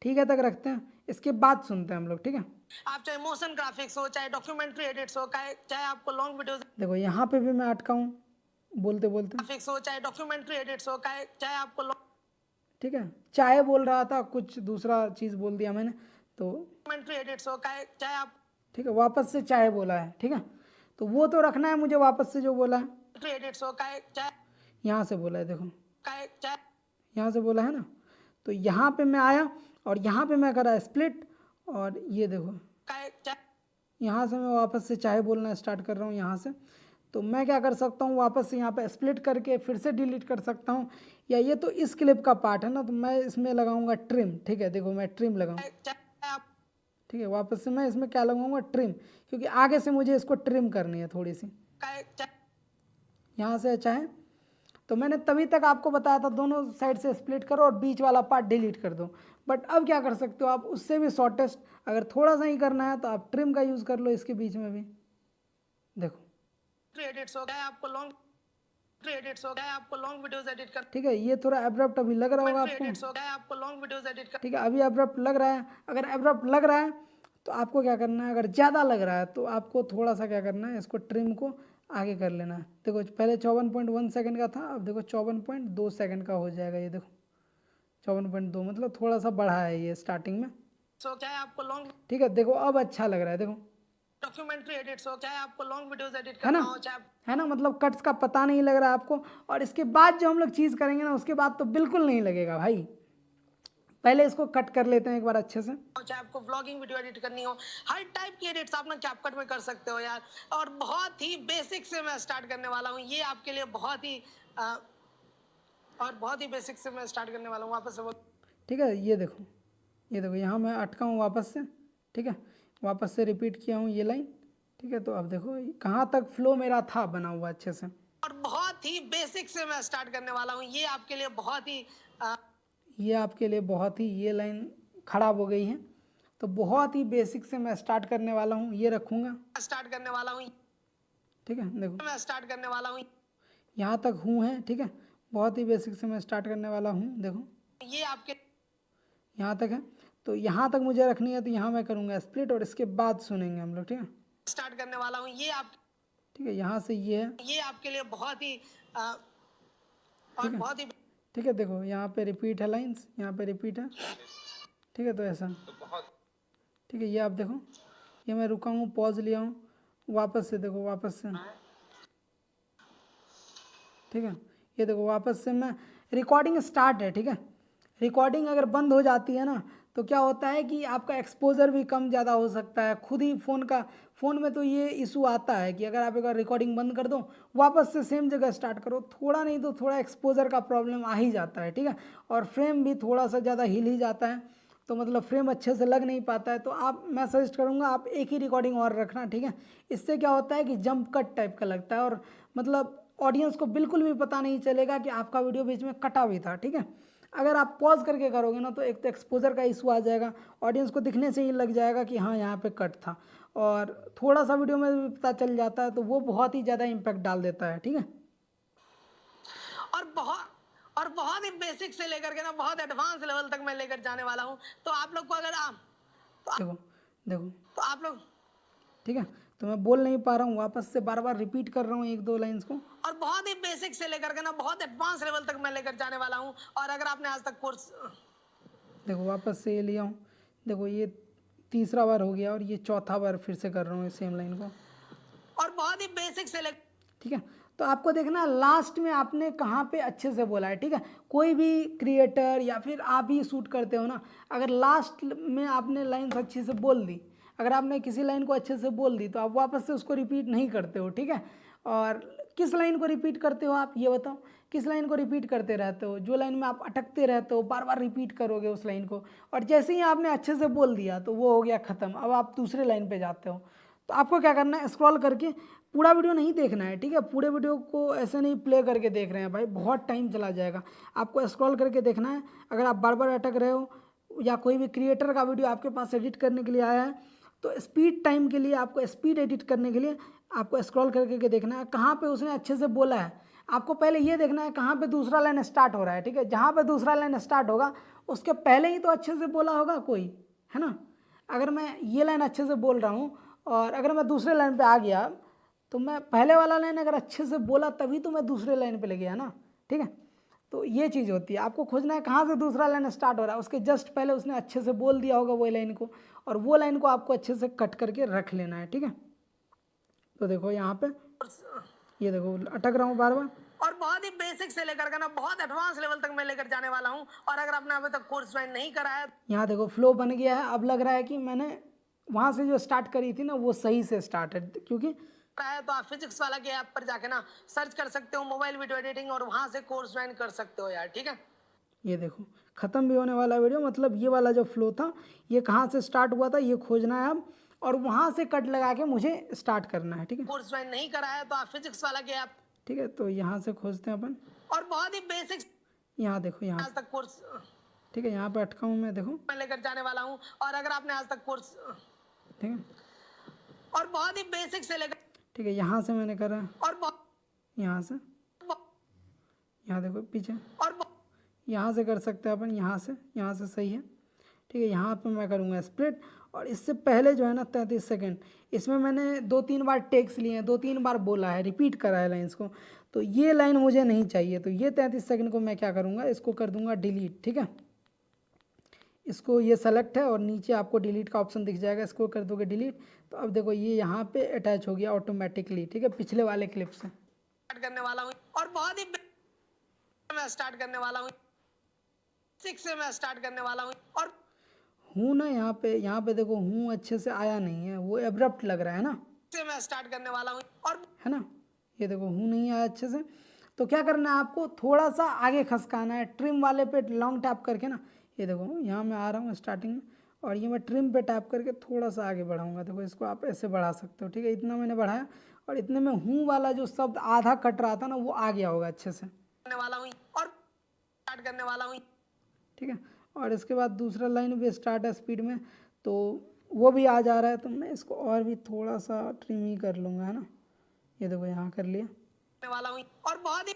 ठीक है तक रखते हैं, इसके बाद सुनते हैं हम लोग, ठीक है। आप चाहे मोशन ग्राफिक्स हो, चाहे डॉक्यूमेंट्री एडिट्स हो, चाहे आपको लॉन्ग वीडियोस देखो यहाँ पे भी मैं अटका हूँ बोलते बोलते, ग्राफिक्स हो, चाहे डॉक्यूमेंट्री एडिट्स हो, चाहे आपको ठीक है। चाय बोल रहा था, कुछ दूसरा चीज़ बोल दिया मैंने, तो डॉक्यूमेंट्री एडिट्स हो, चाहे आप ठीक है वापस से चाय बोला है, ठीक है। तो वो तो रखना है मुझे, वापस से जो बोला है एडिट्स हो, चाहे यहाँ से बोला है देखो, चाहे यहाँ से बोला है ना। तो यहाँ पे मैं आया और यहाँ पे मैं करा स्प्लिट, और ये देखो यहाँ से मैं वापस से चाहे बोलना स्टार्ट कर रहा हूँ यहाँ से। तो मैं क्या कर सकता हूँ वापस से यहाँ पे स्प्लिट करके फिर से डिलीट कर सकता हूँ, या ये तो इस क्लिप का पार्ट है ना, तो मैं इसमें लगाऊंगा ट्रिम, ठीक है। देखो मैं ट्रिम लगाऊँ, ठीक है। वापस से मैं इसमें क्या लगाऊंगा ट्रिम, क्योंकि आगे से मुझे इसको ट्रिम करनी है थोड़ी सी, यहाँ से चाहे। तो मैंने तभी तक आपको बताया था दोनों साइड से स्प्लिट करो और बीच वाला पार्ट डिलीट कर दो, बट अब क्या कर सकते हो आप उससे भी शॉर्टेस्ट, अगर थोड़ा सा ही करना है तो आप ट्रिम का यूज़ कर लो इसके बीच में भी। देखो एडिट्स हो गया, आपको लॉन्ग एडिट्स हो गया, आपको लॉन्ग वीडियोस एडिट कर, ठीक है। ये थोड़ा एब्रप्ट अभी लग रहा होगा आपको, एडिट्स हो गया, आपको लॉन्ग वीडियोस एडिट कर, ठीक है। अभी एब्रप्ट लग रहा है, अगर एब्रप्ट लग रहा है तो आपको क्या करना है, अगर ज़्यादा लग रहा है तो आपको थोड़ा सा क्या करना है, इसको ट्रिम को आगे कर लेना है। देखो पहले 54.1 सेकंड का था, अब देखो 54.2 सेकंड का हो जाएगा, ये देखो 54.2, मतलब थोड़ा सा बढ़ा है ये स्टार्टिंग में, सो क्या है आपको लॉन्ग, ठीक है। देखो अब अच्छा लग रहा है, देखो डॉक्यूमेंट्री एडिट्स हो, चाहे आपको लॉन्ग वीडियोस एडिट है ना, करना हो, चाहे है ना, मतलब कट्स का पता नहीं लग रहा है आपको। और इसके बाद जो हम लोग चीज़ करेंगे ना, उसके बाद तो बिल्कुल नहीं लगेगा भाई। पहले इसको कट कर लेते हैं एक बार अच्छे से, चाहे आपको व्लॉगिंग वीडियो एडिट करनी हो, हर टाइप की एडिट्स आप ना कैपकट में कर सकते हो यार। और बहुत ही बेसिक से मैं स्टार्ट करने वाला हूँ, ये आपके लिए बहुत ही और बहुत ही बेसिक से मैं स्टार्ट करने वाला हूँ। वापस से बोल, ठीक है। ये देखो यहाँ मैं अटका हूँ वापस से, ठीक है। वापस से रिपीट किया हूँ ये लाइन, ठीक है। तो अब देखो कहाँ तक फ्लो मेरा था बना हुआ अच्छे से, और बहुत ही बेसिक से मैं स्टार्ट करने वाला हूँ, ये आपके लिए बहुत ही ये आपके लिए बहुत ही, ये लाइन खराब हो गई है, तो बहुत ही बेसिक से मैं स्टार्ट करने वाला हूँ, ये रखूँगा, स्टार्ट करने वाला हूँ, ठीक है। देखो मैं स्टार्ट करने वाला हूँ, यहाँ तक हूँ है, ठीक है। बहुत ही बेसिक से मैं स्टार्ट करने वाला हूँ, देखो ये आपके यहाँ तक है। तो यहाँ तक मुझे रखनी है, तो यहाँ मैं करूँगा स्प्लिट और इसके बाद सुनेंगे हम लोग, ठीक है। स्टार्ट करने वाला हूँ, ये आप, ठीक है। यहाँ से ये है, ये आपके लिए बहुत ही और बहुत ही ठीक है। देखो यहाँ पे रिपीट है लाइंस, यहाँ पे रिपीट है, ठीक है। तो ऐसा, ठीक है। ये आप देखो, ये मैं रुका हूँ, पॉज लिया हूँ, वापस से देखो, वापस से, ठीक है। ये देखो वापस से मैं, रिकॉर्डिंग स्टार्ट है, ठीक है। रिकॉर्डिंग अगर बंद हो जाती है ना, तो क्या होता है कि आपका एक्सपोजर भी कम ज़्यादा हो सकता है, खुद ही फ़ोन में तो ये इशू आता है कि अगर आप एक बार रिकॉर्डिंग बंद कर दो, वापस से सेम जगह स्टार्ट करो, थोड़ा नहीं तो थोड़ा एक्सपोजर का प्रॉब्लम आ ही जाता है, ठीक है। और फ्रेम भी थोड़ा सा ज़्यादा हिल ही जाता है, तो मतलब फ्रेम अच्छे से लग नहीं पाता है। तो मैं सजेस्ट करूँगा आप एक ही रिकॉर्डिंग और रखना, ठीक है। इससे क्या होता है कि जंप कट टाइप का लगता है और मतलब ऑडियंस को बिल्कुल भी पता नहीं चलेगा कि आपका वीडियो बीच में कटा भी था, ठीक है। अगर आप पॉज करके करोगे ना तो एक तो एक्सपोजर का इशू आ जाएगा, ऑडियंस को दिखने से ही लग जाएगा कि हाँ यहाँ पे कट था, और थोड़ा सा वीडियो में भी पता चल जाता है तो वो बहुत ही ज़्यादा इम्पैक्ट डाल देता है, ठीक है। और बहुत ही बेसिक से लेकर के ना बहुत एडवांस लेवल तक मैं लेकर जाने वाला हूँ। तो आप लोग को अगर आप देखो देखो, तो आप लोग ठीक है। तो मैं बोल नहीं पा रहा हूँ, वापस से बार बार रिपीट कर रहा हूँ एक दो लाइन्स को। और बहुत ही बेसिक से लेकर के ना बहुत एडवांस लेवल तक मैं लेकर जाने वाला हूँ। और अगर आपने आज तक कोर्स देखो वापस से ये लिया हूँ, देखो ये तीसरा बार हो गया और ये चौथा बार फिर से कर रहा हूँ सेम लाइन को, और बहुत ही बेसिक से लेकर, ठीक है। तो आपको देखना है लास्ट में आपने कहाँ पे अच्छे से बोला है, ठीक है। कोई भी क्रिएटर या फिर आप ही शूट करते हो ना, अगर लास्ट में आपने लाइन्स अच्छे से बोल दी, अगर आपने किसी लाइन को अच्छे से बोल दी तो आप वापस से उसको रिपीट नहीं करते हो, ठीक है। और किस लाइन को रिपीट करते हो आप ये बताओ, किस लाइन को रिपीट करते रहते हो? जो लाइन में आप अटकते रहते हो, बार बार रिपीट करोगे उस लाइन को, और जैसे ही आपने अच्छे से बोल दिया तो वो हो गया ख़त्म, अब आप दूसरे लाइन पे जाते हो। तो आपको क्या करना है, स्क्रॉल करके पूरा वीडियो नहीं देखना है, ठीक है। पूरे वीडियो को ऐसे नहीं प्ले करके देख रहे हैं भाई, बहुत टाइम चला जाएगा। आपको स्क्रॉल करके देखना है। अगर आप बार बार अटक रहे हो या कोई भी क्रिएटर का वीडियो आपके पास एडिट करने के लिए आया है तो स्पीड टाइम के लिए, आपको स्पीड एडिट करने के लिए आपको स्क्रॉल करके देखना है कहाँ पे उसने अच्छे से बोला है। आपको पहले ये देखना है कहाँ पे दूसरा लाइन स्टार्ट हो रहा है, ठीक है। जहाँ पे दूसरा लाइन स्टार्ट होगा उसके पहले ही तो अच्छे से बोला होगा कोई, है ना। अगर मैं ये लाइन अच्छे से बोल रहा हूँ और अगर मैं दूसरे लाइन पे आ गया तो मैं पहले वाला लाइन अगर अच्छे से बोला तभी तो मैं दूसरे लाइन पे ले गया ना, ठीक है। तो ये चीज़ होती है, आपको खोजना है कहाँ से दूसरा लाइन स्टार्ट हो रहा है, उसके जस्ट पहले उसने अच्छे से बोल दिया होगा वो लाइन को, और वो लाइन को आपको अच्छे से कट करके रख लेना है, ठीक है। तो देखो यहाँ पे ये देखो अटक रहा हूँ बार बार। और बहुत ही बेसिक से लेकर के ना बहुत एडवांस लेवल तक मैं लेकर जाने वाला हूँ। और अगर आपने अभी तक कोर्स ज्वाइन नहीं करा है, यहाँ देखो फ्लो बन गया है। अब लग रहा है कि मैंने वहाँ से जो स्टार्ट करी थी ना वो सही से स्टार्ट है, क्योंकि तो आप फिजिक्स वाला के ऐप पर जाके ना सर्च कर सकते हो मोबाइल वीडियो एडिटिंग, और वहां से कोर्स ज्वाइन कर सकते हो यार, ठीक है। ये देखो ख़त्म भी होने वाला वीडियो, मतलब ये वाला जो फ्लो था ये कहाँ से स्टार्ट हुआ था ये खोजना है अब, और वहाँ से कट लगा के मुझे स्टार्ट करना है, ठीक है। कोर्स ज्वाइन नहीं करा है तो आप फिजिक्स वाला के ऐप, ठीक है, तो यहाँ से खोजते हैं अपन। और बहुत ही बेसिक यहाँ देखो, यहाँ आज तक कोर्स ठीक है, यहाँ पे अटका हूँ मैं, देखो मैं लेकर जाने वाला हूँ। और अगर आपने आज तक कोर्स, ठीक है, और बहुत ही बेसिक से लेकर, ठीक है, यहाँ से मैंने करा, और बहुत यहाँ से, यहाँ देखो पीछे, और यहाँ से कर सकते हैं अपन, यहाँ से सही है, ठीक है। यहाँ पे मैं करूँगा स्प्लिट, और इससे पहले जो है ना 33 सेकेंड, इसमें मैंने 2-3 बार टेक्स लिए हैं, 2-3 बार बोला है, रिपीट करा है लाइन्स को, तो ये लाइन मुझे नहीं चाहिए। तो ये 33 सेकेंड को मैं क्या करूँगा, इसको कर दूँगा डिलीट, ठीक है। इसको ये सेलेक्ट है और नीचे आपको डिलीट का ऑप्शन दिख जाएगा, इसको कर दोगे डिलीट। तो अब देखो ये यहाँ पे अटैच हो गया ऑटोमेटिकली, ठीक है, पिछले वाले क्लिप से। स्टार्ट करने वाला हूँ, और बहुत ही मैं स्टार्ट करने वाला हूँ, 6 से मैं स्टार्ट करने वाला हूँ। और हूँ ना यहाँ पे देखो हूँ अच्छे से आया नहीं है, वो एब्रप्ट लग रहा है ना, से मैं स्टार्ट करने वाला हूँ, और है ना। ये देखो हूँ नहीं आया अच्छे से, तो क्या करना है आपको, थोड़ा सा आगे खसकाना है, ट्रिम वाले पे लॉन्ग टैप करके ना। ये देखो यहाँ मैं आ रहा हूँ स्टार्टिंग में, और ये मैं ट्रिम पे टैप करके थोड़ा सा आगे बढ़ाऊँगा। देखो इसको आप ऐसे बढ़ा सकते हो, ठीक है। इतना मैंने बढ़ाया, और इतने में हूँ वाला जो शब्द आधा कट रहा था ना वो आ गया होगा अच्छे से, करने वाला हूँ, और स्टार्ट करने वाला हूँ, ठीक है। और इसके बाद दूसरा लाइन भी स्टार्ट है स्पीड में, तो वो भी आ जा रहा है, तो मैं इसको और भी थोड़ा सा ट्रिम ही कर लूँगा, है ना। ये देखो यहाँ कर लिया, करने वाला हूँ, और बहुत ही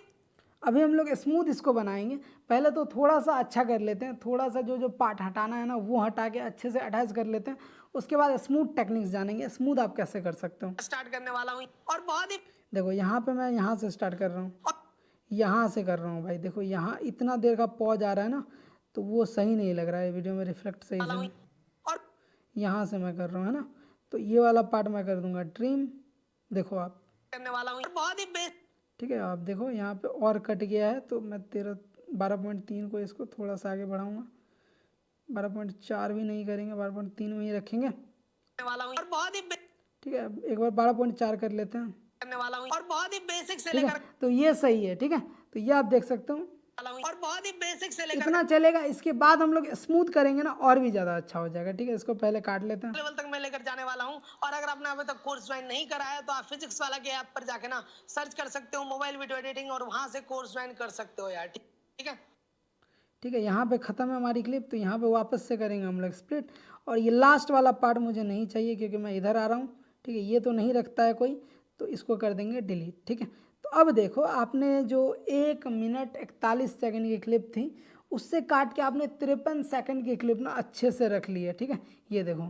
अभी हम लोग स्मूथ इसको बनाएंगे। पहले तो थोड़ा सा अच्छा कर लेते हैं, थोड़ा सा जो जो पार्ट हटाना है ना वो हटा के अच्छे से अटैच कर लेते हैं, उसके बाद स्मूथ टेक्निक्स जानेंगे, स्मूथ आप कैसे कर सकते हो। स्टार्ट करने वाला हूँ, और बहुत ही देखो यहाँ पे मैं यहाँ से स्टार्ट कर रहा हूँ, यहाँ से कर रहा हूँ भाई। देखो यहाँ इतना देर का पॉज आ रहा है ना, तो वो सही नहीं लग रहा है वीडियो में, रिफ्लेक्ट सही से नहीं। और यहाँ से मैं कर रहा हूँ, है ना, तो ये वाला पार्ट मैं कर दूंगा ट्रिम। देखो आप करने वाला हूँ, बहुत ही बेस्ट, ठीक है, आप देखो यहाँ पे और कट गया है, तो मैं 12.3 को इसको थोड़ा सा आगे बढ़ाऊँगा, 12.4 भी नहीं करेंगे, 12.3 में ही रखेंगे, करने वाला हूँ, और बहुत ही ठीक है। एक बार 12.4 कर लेते हैं, करने वाला हूँ, और बहुत ही बेसिक से ठीक है। लेकर तो ये सही है, ठीक है। तो ये आप देख सकते हो, वाला हूँ और बहुत ही बेसिक से लेकर इतना चलेगा। इसके बाद हम लोग स्मूथ करेंगे ना और भी ज़्यादा अच्छा हो जाएगा। ठीक है, इसको पहले काट लेते हैं। लेवल तक मैं लेकर जाने वाला हूँ। और अगर आपने अभी तक कोर्स ज्वाइन नहीं करा है तो आप फिजिक्स वाला के ऐप पर जाके ना सर्च कर सकते हो मोबाइल वीडियो एडिटिंग और वहां से कोर्स ज्वाइन कर सकते हो यार। ठीक है, ठीक है, यहाँ पे ख़त्म है हमारी क्लिप। तो यहाँ पे वापस से करेंगे हम लोग स्प्लिट। और ये लास्ट वाला पार्ट मुझे नहीं चाहिए क्योंकि मैं इधर आ रहा हूँ। ठीक है, ये तो नहीं रखता है कोई, तो इसको कर देंगे डिलीट। ठीक है, तो अब देखो आपने जो 1 मिनट 41 सेकंड की क्लिप थी उससे काट के आपने 53 सेकंड की क्लिप ना अच्छे से रख ली है। ठीक है, ये देखो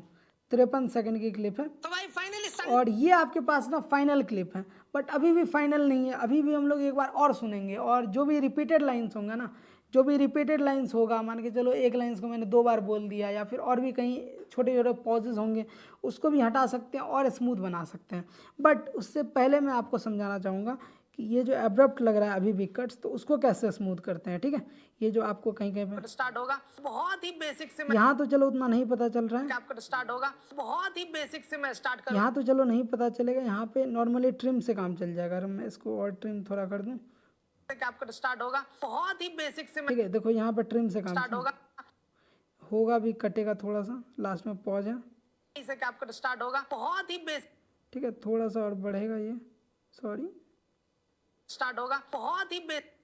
53 सेकंड की क्लिप है। तो भाई फाइनली और ये आपके पास ना फाइनल क्लिप है, बट अभी भी फाइनल नहीं है। अभी भी हम लोग एक बार और सुनेंगे और जो भी रिपीटेड लाइंस होंगे ना, जो भी रिपीटेड लाइंस होगा, मान के चलो एक लाइंस को मैंने 2 बार बोल दिया या फिर और भी कहीं छोटे छोटे पॉजेज होंगे उसको भी हटा सकते हैं और स्मूथ बना सकते हैं। बट उससे पहले मैं आपको समझाना चाहूँगा कि ये जो एब्रप्ट लग रहा है अभी भी कट्स, तो उसको कैसे स्मूथ करते हैं। ठीक है, ये जो आपको कहीं कहीं पे स्टार्ट होगा बहुत ही बेसिक से यहाँ तो चलो उतना नहीं पता चल रहा है, कैपकट स्टार्ट होगा बहुत ही बेसिक से मैं स्टार्ट करूँ। यहाँ तो चलो नहीं पता चलेगा। यहाँ पे नॉर्मली ट्रिम से काम चल जाएगा। अगर मैं इसको और ट्रिम थोड़ा कर दूँ, कैपकट स्टार्ट होगा बहुत ही बेसिक से ठीक है, देखो यहाँ पे ट्रिम से काम स्टार्ट होगा होगा भी, कटेगा थोड़ा सा, लास्ट में पॉज है। से कैपकट स्टार्ट होगा बहुत ही बेसिक ठीक है, थोड़ा सा और बढ़ेगा ये, सॉरी, स्टार्ट होगा बहुत ही बेसिक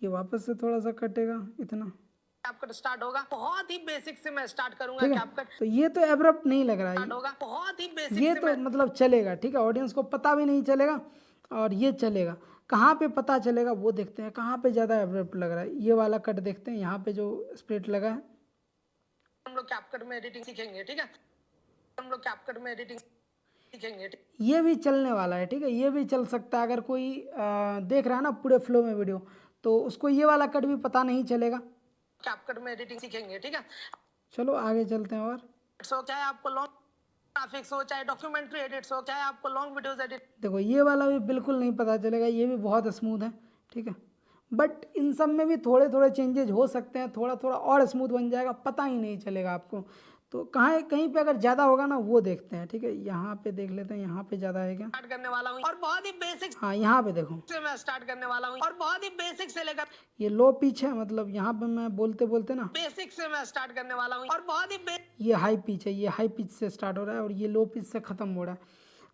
ये वापस से थोड़ा सा कटेगा इतना। कैपकट स्टार्ट होगा बहुत ही बेसिक से मैं स्टार्ट करूंगा। ठीक है, कैपकट तो ये तो एब्रप्ट नहीं लग रहा है, स्टार्ट होगा बहुत ही बेसिक ये से तो मतलब चलेगा। ठीक है, ऑडियंस को पता भी नहीं चलेगा और ये चलेगा। कहाँ पे पता चलेगा वो देखते हैं, कहाँ पे ज़्यादा एब्रप्ट लग रहा है। ये वाला कट देखते हैं, यहाँ पे जो स्प्लिट लगा है। हम लोग कैपकट में एडिटिंग सीखेंगे। ठीक है, हम लोग कैपकट में एडिटिंग सीखेंगे। ये भी चलने वाला है। ठीक है, ये भी चल सकता है। अगर कोई देख रहा है ना पूरे फ्लो में वीडियो, तो उसको ये वाला कट भी पता नहीं चलेगा। कैपकट में एडिटिंग सीखेंगे। ठीक है, चलो आगे चलते हैं। और सो चाहे आपको लॉन्ग ग्राफिक्स हो चाहे डॉक्यूमेंट्री एडिट्स हो चाहे आपको लॉन्ग वीडियोस एडिट देखो ये वाला भी बिल्कुल नहीं पता चलेगा, ये भी बहुत स्मूथ है। ठीक है, बट इन सब में भी थोड़े थोड़े चेंजेज हो सकते हैं, थोड़ा थोड़ा और स्मूथ बन जाएगा, पता ही नहीं चलेगा आपको। तो कहाँ कहीं पे अगर ज़्यादा होगा ना वो देखते हैं। ठीक है, यहाँ पे देख लेते हैं, यहाँ पे ज़्यादा है क्या। स्टार्ट करने वाला हूँ और बहुत ही बेसिक हाँ, यहाँ पे देखो से मैं स्टार्ट करने वाला हूँ और बहुत ही बेसिक से लेकर ये लो पिच है, मतलब यहाँ पे मैं बोलते बोलते ना, बेसिक से मैं स्टार्ट करने वाला हूँ और बहुत ही ये हाई पिच है, ये हाई पिच से स्टार्ट हो रहा है और ये लो पिच से ख़त्म हो रहा है।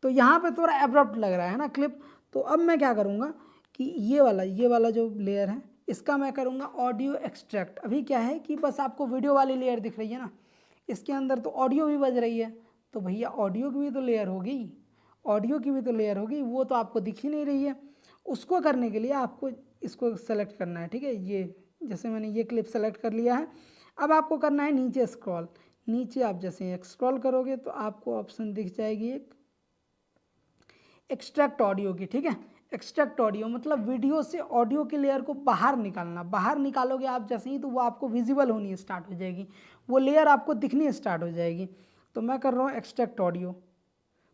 तो यहाँ पे थोड़ा एब्रप्ट लग रहा है ना क्लिप। तो अब मैं क्या करूँगा कि ये वाला जो लेयर है इसका मैं करूँगा ऑडियो एक्सट्रैक्ट। अभी क्या है कि बस आपको वीडियो वाली लेयर दिख रही है ना, इसके अंदर तो ऑडियो भी बज रही है। तो भैया ऑडियो की भी तो लेयर होगी, ऑडियो की भी तो लेयर होगी, वो तो आपको दिख ही नहीं रही है। उसको करने के लिए आपको इसको सेलेक्ट करना है। ठीक है, ये जैसे मैंने ये क्लिप सेलेक्ट कर लिया है। अब आपको करना है नीचे स्क्रॉल। नीचे आप जैसे स्क्रॉल करोगे तो आपको ऑप्शन दिख जाएगी एक एक्सट्रैक्ट ऑडियो की। ठीक है, एक्सट्रैक्ट ऑडियो मतलब वीडियो से ऑडियो की लेयर को बाहर निकालना। बाहर निकालोगे आप जैसे ही तो वो आपको विजिबल होनी स्टार्ट हो जाएगी, वो लेयर आपको दिखनी स्टार्ट हो जाएगी। तो मैं कर रहा हूँ एक्सट्रैक्ट ऑडियो।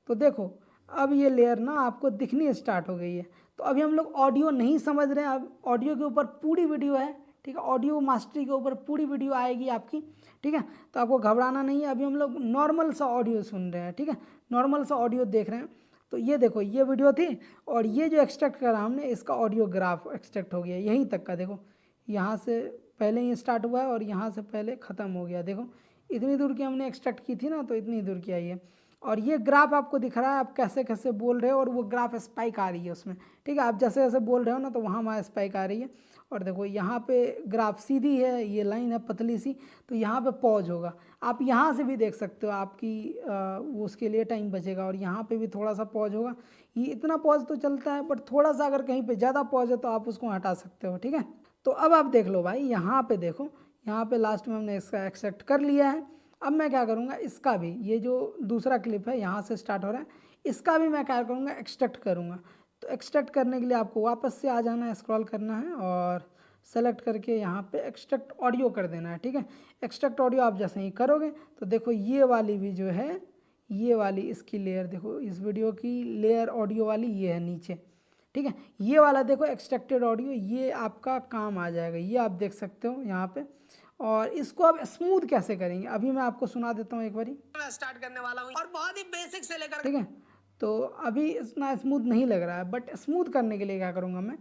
तो देखो अब ये लेयर ना आपको दिखनी स्टार्ट हो गई है। तो अभी हम लोग ऑडियो नहीं समझ रहे हैं, अब ऑडियो के ऊपर पूरी वीडियो है। ठीक है, ऑडियो मास्टरी के ऊपर पूरी वीडियो आएगी आपकी। ठीक है, तो आपको घबराना नहीं है। अभी हम लोग नॉर्मल सा ऑडियो सुन रहे हैं। ठीक है, नॉर्मल सा ऑडियो देख रहे हैं। तो ये देखो ये वीडियो थी और ये जो एक्सट्रैक्ट करा हमने इसका ऑडियो ग्राफ एक्सट्रैक्ट हो गया यहीं तक का। देखो यहाँ से पहले ही स्टार्ट हुआ है और यहाँ से पहले ख़त्म हो गया। देखो इतनी दूर की हमने एक्सट्रैक्ट की थी ना, तो इतनी दूर की आई है। और ये ग्राफ आपको दिख रहा है, आप कैसे कैसे बोल रहे हो और वो ग्राफ स्पाइक आ रही है उसमें। ठीक है, आप जैसे जैसे बोल रहे हो ना तो वहाँ वहाँ स्पाइक आ रही है। और देखो यहाँ पे ग्राफ सीधी है, ये लाइन है पतली सी, तो यहाँ पे पॉज होगा। आप यहाँ से भी देख सकते हो, आपकी वो उसके लिए टाइम बचेगा। और यहाँ पे भी थोड़ा सा पॉज होगा। ये इतना पॉज तो चलता है, बट थोड़ा सा अगर कहीं पे ज़्यादा पॉज है तो आप उसको हटा सकते हो। ठीक है, तो अब आप देख लो भाई, यहाँ पे देखो, यहाँ पे लास्ट में हमने इसका एक्सेप्ट कर लिया है। अब मैं क्या करूँगा, इसका भी ये जो दूसरा क्लिप है यहाँ से स्टार्ट हो रहा है, इसका भी मैं क्या करूँगा, एक्सट्रैक्ट करूँगा। तो एक्सट्रैक्ट करने के लिए आपको वापस से आ जाना है, स्क्रॉल करना है और सेलेक्ट करके यहाँ पे एक्सट्रैक्ट ऑडियो कर देना है। ठीक है, एक्सट्रैक्ट ऑडियो आप जैसे ही करोगे तो देखो ये वाली भी जो है, ये वाली इसकी लेयर देखो, इस वीडियो की लेयर ऑडियो वाली ये है नीचे। ठीक है, ये वाला देखो एक्सट्रैक्टेड ऑडियो, ये आपका काम आ जाएगा, ये आप देख सकते हो यहाँ पे। और इसको अब स्मूथ कैसे करेंगे अभी मैं आपको सुना देता हूँ एक बारी। मैं स्टार्ट करने वाला हूँ और बहुत ही बेसिक से लेकर ठीक है, तो अभी इतना स्मूथ नहीं लग रहा है, बट स्मूथ करने के लिए क्या करूँगा मैं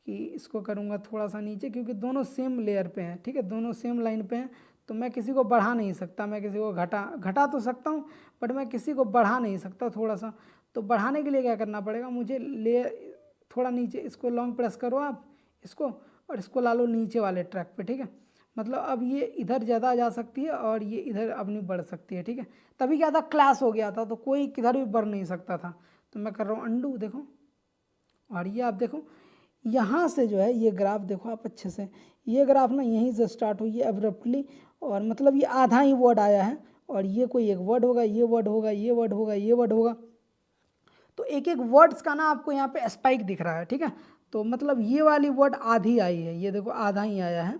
कि इसको करूँगा थोड़ा सा नीचे, क्योंकि दोनों सेम लेयर पे हैं, ठीक है, दोनों सेम लाइन पे हैं, तो मैं किसी को बढ़ा नहीं सकता, मैं किसी को घटा तो सकता हूँ, बट मैं किसी को बढ़ा नहीं सकता थोड़ा सा। तो बढ़ाने के लिए क्या करना पड़ेगा मुझे, लेयर थोड़ा नीचे, इसको लॉन्ग प्रेस करो आप इसको, और इसको ला लो नीचे वाले ट्रैक पे, ठीक है। मतलब अब ये इधर ज़्यादा जा सकती है और ये इधर अब नहीं बढ़ सकती है, ठीक है। तभी क्या था, क्लैश हो गया था, तो कोई किधर भी बढ़ नहीं सकता था। तो मैं कर रहा हूँ अंडू, देखो, और ये आप देखो यहाँ से जो है ये ग्राफ देखो आप अच्छे से, ये ग्राफ ना यहीं से स्टार्ट हुई है एब्रप्टली, और मतलब ये आधा ही वर्ड आया है, और ये कोई एक वर्ड होगा, ये वर्ड होगा, ये वर्ड होगा, ये वर्ड होगा, तो एक एक वर्ड्स का ना आपको यहाँ पे स्पाइक दिख रहा है, ठीक है। तो मतलब ये वाली वर्ड आधी आई है, ये देखो आधा ही आया है,